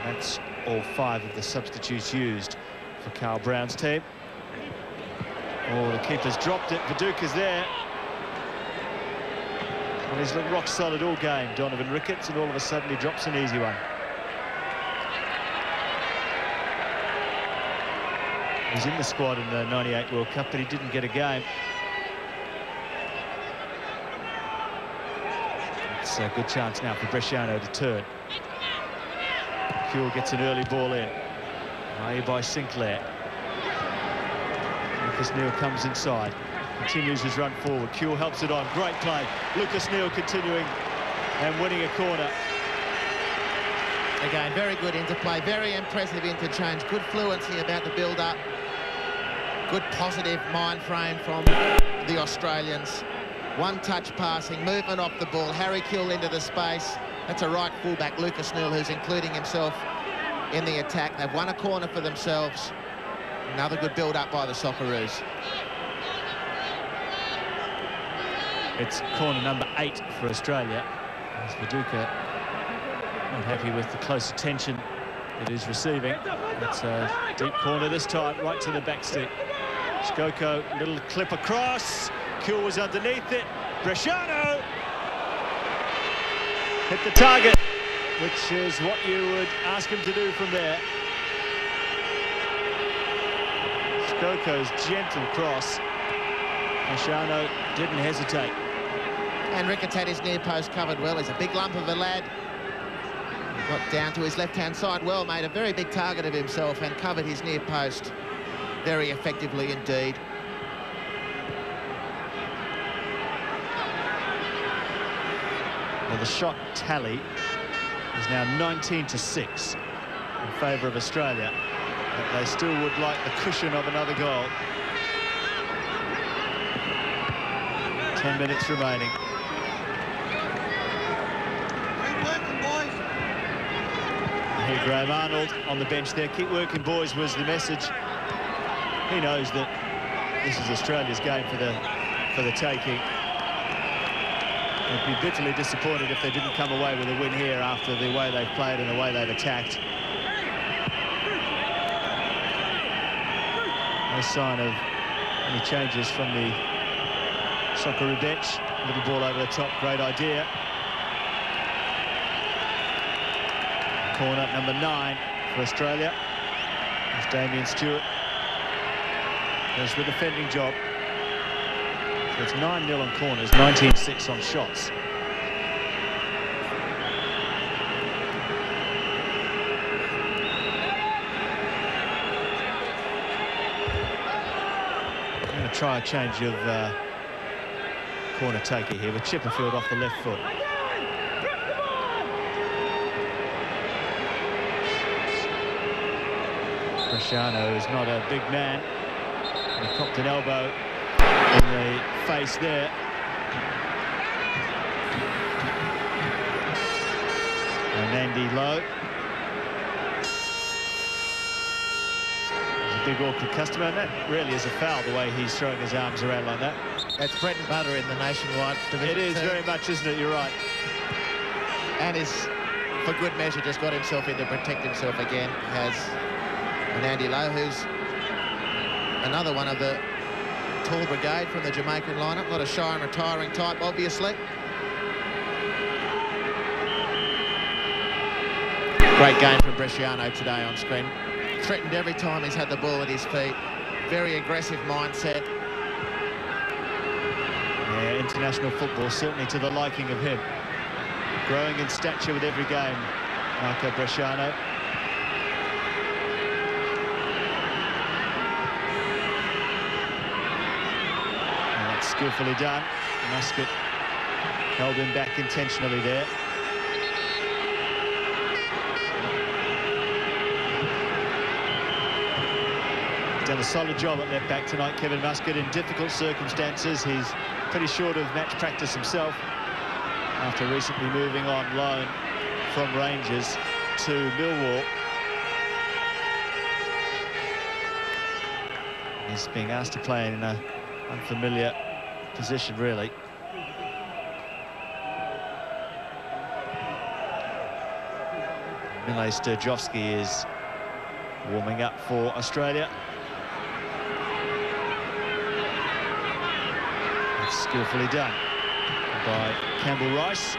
That's all 5 of the substitutes used for Carl Brown's team. Oh, the keeper's dropped it. Viduka's there. Well, he's looked rock solid all game, Donovan Ricketts, and all of a sudden he drops an easy one. He was in the squad in the '98 World Cup, but he didn't get a game. It's a good chance now for Bresciano to turn. Kuhl gets an early ball in. Away by Sinclair. Lucas Neal comes inside. Continues his run forward. Kuhl helps it on. Great play. Lucas Neal continuing and winning a corner. Again, very good interplay. Very impressive interchange. Good fluency about the build-up. Good positive mind frame from the Australians. One-touch passing. Movement off the ball. Harry Kuhl into the space. That's a right fullback, Lucas Neal, who's including himself in the attack. They've won a corner for themselves. Another good build-up by the Socceroos. It's corner number 8 for Australia. As Viduka not happy with the close attention it is receiving. It's a deep corner this time, right to the back stick. Skoko, little clip across. Kuhl was underneath it. Bresciano hit the target, which is what you would ask him to do from there. Skoko's gentle cross. Bresciano didn't hesitate. And Ricketts had his near post covered well. He's a big lump of a lad. Got down to his left-hand side well, made a very big target of himself and covered his near post very effectively indeed. Well, the shot tally is now 19-6 in favour of Australia, but they still would like the cushion of another goal. 10 minutes remaining. Here, Graham Arnold on the bench there. Keep working, boys, was the message. He knows that this is Australia's game for the taking. They'd be bitterly disappointed if they didn't come away with a win here after the way they've played and the way they've attacked. No sign of any changes from the Socceroo bench. Little ball over the top, great idea. Corner number 9 for Australia. There's Damien Stewart. There's the defending job. So it's 9-0 on corners, 19-6 on shots. I'm going to try a change of corner taker here with Chipperfield off the left foot. Bresciano is not a big man. He copped an elbow in the face there. Andy Lowe. He's a big awkward customer, and that really is a foul, the way he's throwing his arms around like that. That's bread and butter in the nationwide division. It is very much, isn't it? You're right. And is, for good measure, just got himself in to protect himself again. Has an Andy Lowe, who's another one of the tall brigade from the Jamaican lineup. Not a shy and retiring type, obviously. Great game from Bresciano today on screen. Threatened every time he's had the ball at his feet. Very aggressive mindset. Yeah, international football certainly to the liking of him. Growing in stature with every game, Marco Bresciano. And that's skillfully done. Muscat held him back intentionally there. Done a solid job at left back tonight, Kevin Muscat, in difficult circumstances. He's pretty short of match practice himself after recently moving on loan from Rangers to Millwall. He's being asked to play in an unfamiliar position, really. Mile Sturjovski is warming up for Australia. Skillfully done by Campbell Rice.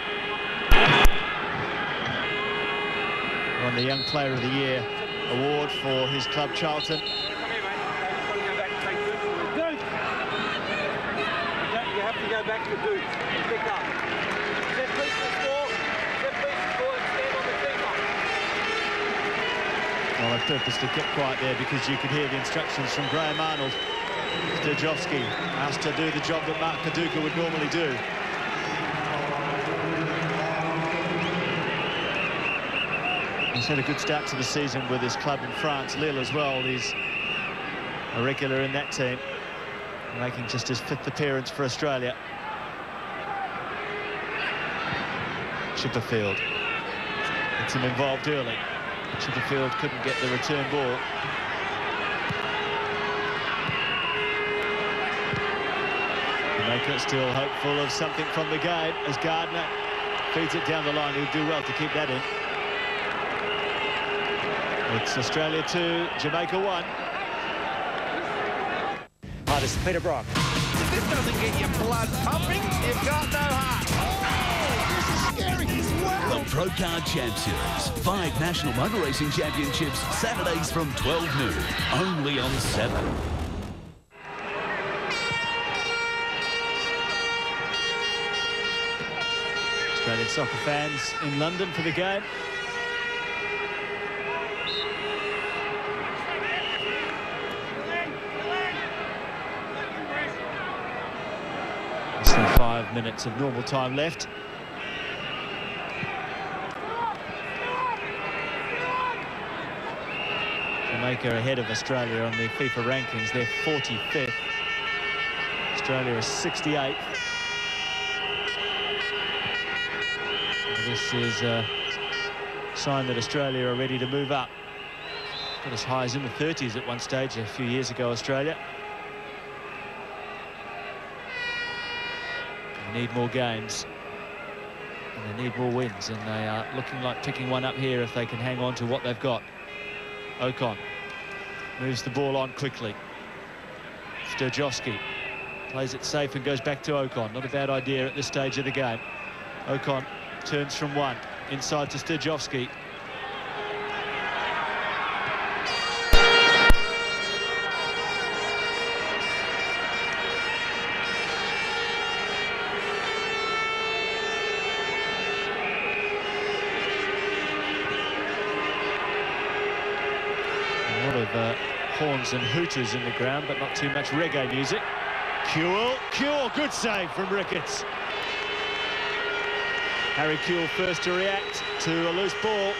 Won the Young Player of the Year award for his club, Charlton. You have to go back to the booth and pick up. Set piece to score, set piece to score, and stand on the keeper. Well, I purposely kept quiet there because you could hear the instructions from Graham Arnold. Sturjovski asked to do the job that Mark Kaduka would normally do. He's had a good start to the season with his club in France, Lille as well. He's a regular in that team, making just his 5th appearance for Australia. Chipperfield gets him involved early. Chipperfield couldn't get the return ball. Jamaica still hopeful of something from the game as Gardner feeds it down the line. He'll do well to keep that in. It's Australia 2, Jamaica 1. Hi, this is Peter Brock. If this doesn't get your blood pumping, you've got no heart. Oh, this is scary as well. The Pro Card Champ Series. 5 National Motor Racing Championships, Saturdays from 12 noon. Only on 7. Australian soccer fans in London for the game. Less than 5 minutes of normal time left. Jamaica ahead of Australia on the FIFA rankings. They're 45th. Australia is 68th. This is a sign that Australia are ready to move up. Got as high as in the 30s at one stage a few years ago, Australia. They need more games. And they need more wins. And they are looking like picking one up here if they can hang on to what they've got. Ocon moves the ball on quickly. Sturjovski plays it safe and goes back to Ocon. Not a bad idea at this stage of the game. Ocon turns from one, inside to Sturjovski. A lot of horns and hooters in the ground, but not too much reggae music. Kewell, good save from Ricketts. Harry Kewell first to react to a loose ball.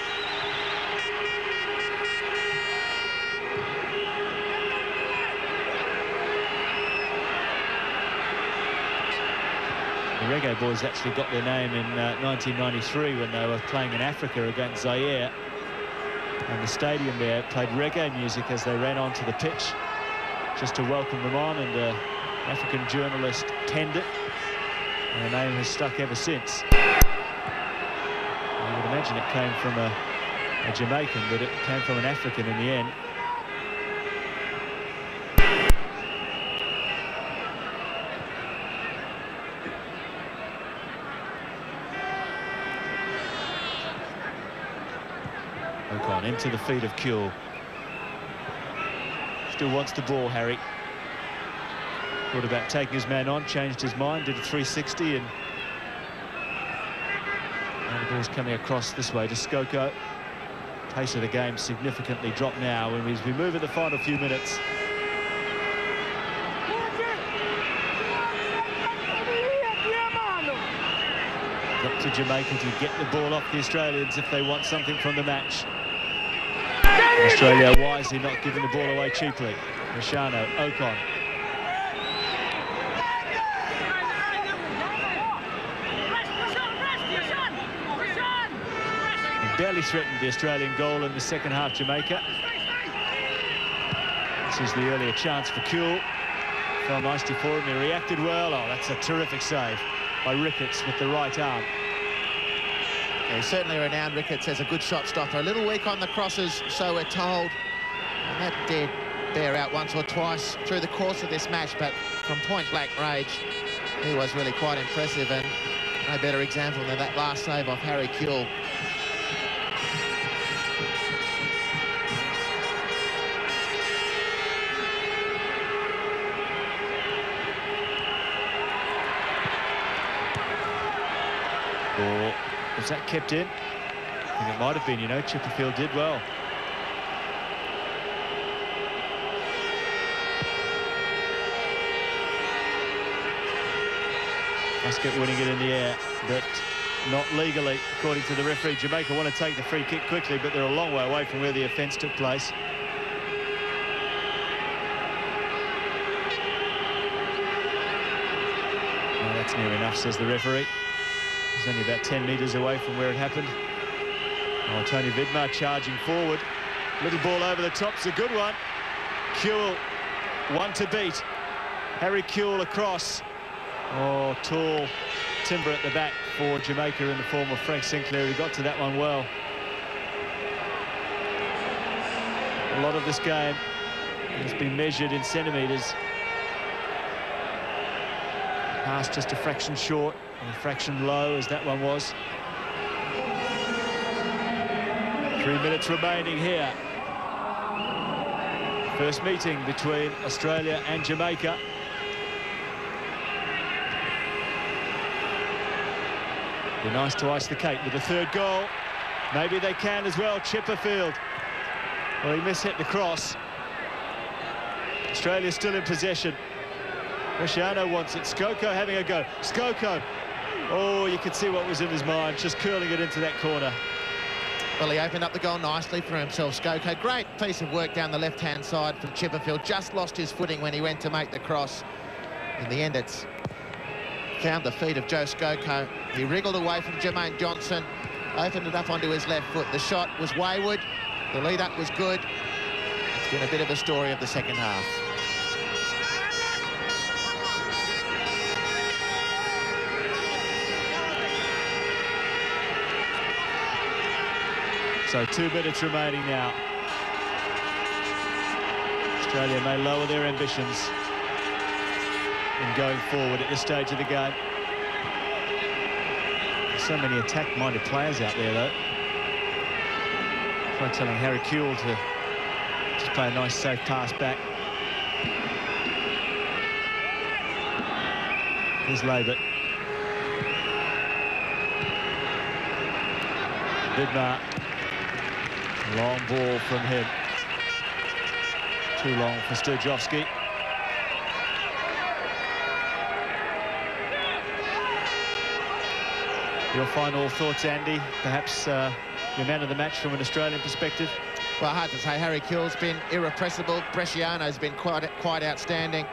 Reggae Boys actually got their name in 1993 when they were playing in Africa against Zaire. And the stadium there played reggae music as they ran onto the pitch just to welcome them on, and an African journalist penned it. And the name has stuck ever since. I would imagine it came from a Jamaican, but it came from an African in the end. Ocon into the feet of Kuehl. Still wants the ball, Harry. Thought about taking his man on, changed his mind, did a 360, and the ball's coming across this way to Skoko. Pace of the game significantly dropped now as we move in the final few minutes. Up to Jamaica to get the ball off the Australians if they want something from the match. Australia wisely not giving the ball away cheaply. Rashano, Ocon. Barely threatened the Australian goal in the second half, Jamaica. This is the earlier chance for Kuehl. Fell nicely for him, he reacted well. Oh, that's a terrific save by Ricketts with the right arm. Yeah, he's certainly renowned, Ricketts, as a good shot stopper. A little weak on the crosses, so we're told. And that did bear out once or twice through the course of this match, but from point-blank range, he was really quite impressive, and no better example than that last save of Harry Kuehl. Or was that kept in? I think it might have been, you know. Chipperfield did well. Muscat winning it in the air, but not legally, according to the referee. Jamaica want to take the free kick quickly, but they're a long way away from where the offence took place. Well, that's near enough, says the referee. He's only about 10 metres away from where it happened. Oh, Tony Vidmar charging forward. Little ball over the top, it's a good one. Kuehl, one to beat. Harry Kuehl across. Oh, tall timber at the back for Jamaica in the form of Frank Sinclair. He got to that one well. A lot of this game has been measured in centimetres. Pass just a fraction short, and a fraction low as that one was. 3 minutes remaining here. First meeting between Australia and Jamaica. Be nice to ice the cake with the third goal. Maybe they can as well. Chipperfield. Well, he mishit the cross. Australia still in possession. Rashano wants it. Skoko having a go. Skoko. Oh, you could see what was in his mind, just curling it into that corner. Well, he opened up the goal nicely for himself, Skoko. Great piece of work down the left-hand side from Chipperfield. Just lost his footing when he went to make the cross. In the end, it's found the feet of Joe Skoko. He wriggled away from Jermaine Johnson, opened it up onto his left foot. The shot was wayward. The lead-up was good. It's been a bit of a story of the second half. So 2 minutes remaining now. Australia may lower their ambitions in going forward at this stage of the game. There's so many attack-minded players out there, though. Try telling Harry Kuehl to just play a nice, safe pass back. Here's Labour. Vidmar. Long ball from him. Too long for Sturjovski. Your final thoughts, Andy? Perhaps your man of the match from an Australian perspective? Well, hard to say. Harry Kuehl's been irrepressible. Bresciano's been quite outstanding.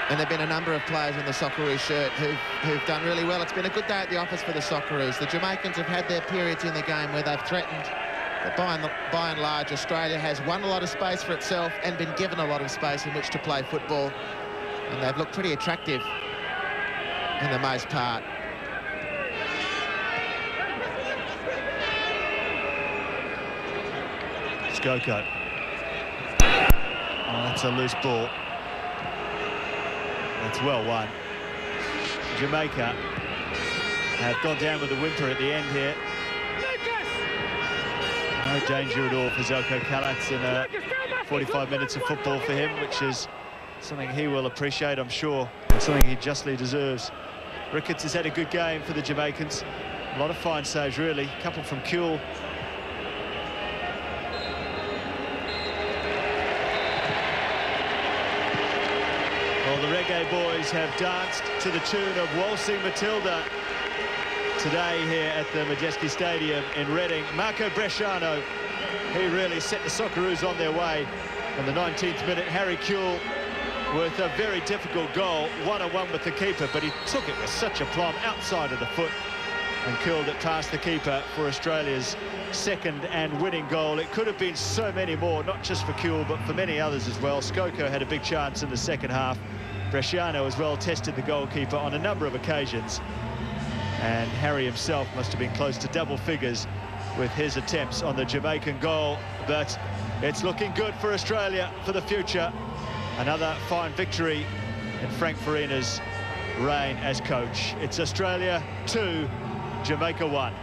And there have been a number of players in the Socceroos shirt who've done really well. It's been a good day at the office for the Socceroos. The Jamaicans have had their periods in the game where they've threatened, but by and large, Australia has won a lot of space for itself and been given a lot of space in which to play football. And they've looked pretty attractive in the most part. Skoko. Oh, that's a loose ball. That's well won. Jamaica have gone down with a whimper at the end here. No danger at all for Zelko Kalatz in 45 minutes of football for him, which is something he will appreciate, I'm sure, and something he justly deserves. Ricketts has had a good game for the Jamaicans. A lot of fine saves, really. A couple from Kuehl. Well, the Reggae boys have danced to the tune of Waltzing Matilda today here at the Madejski Stadium in Reading. Marco Bresciano, he really set the Socceroos on their way. In the 19th minute, Harry Kuehl with a very difficult goal, one-on-one with the keeper, but he took it with such aplomb outside of the foot and curled it past the keeper for Australia's second and winning goal. It could have been so many more, not just for Kuehl, but for many others as well. Skoko had a big chance in the second half. Bresciano as well tested the goalkeeper on a number of occasions. And Harry himself must have been close to double figures with his attempts on the Jamaican goal. But it's looking good for Australia for the future. Another fine victory in Frank Farina's reign as coach. It's Australia 2, Jamaica 1.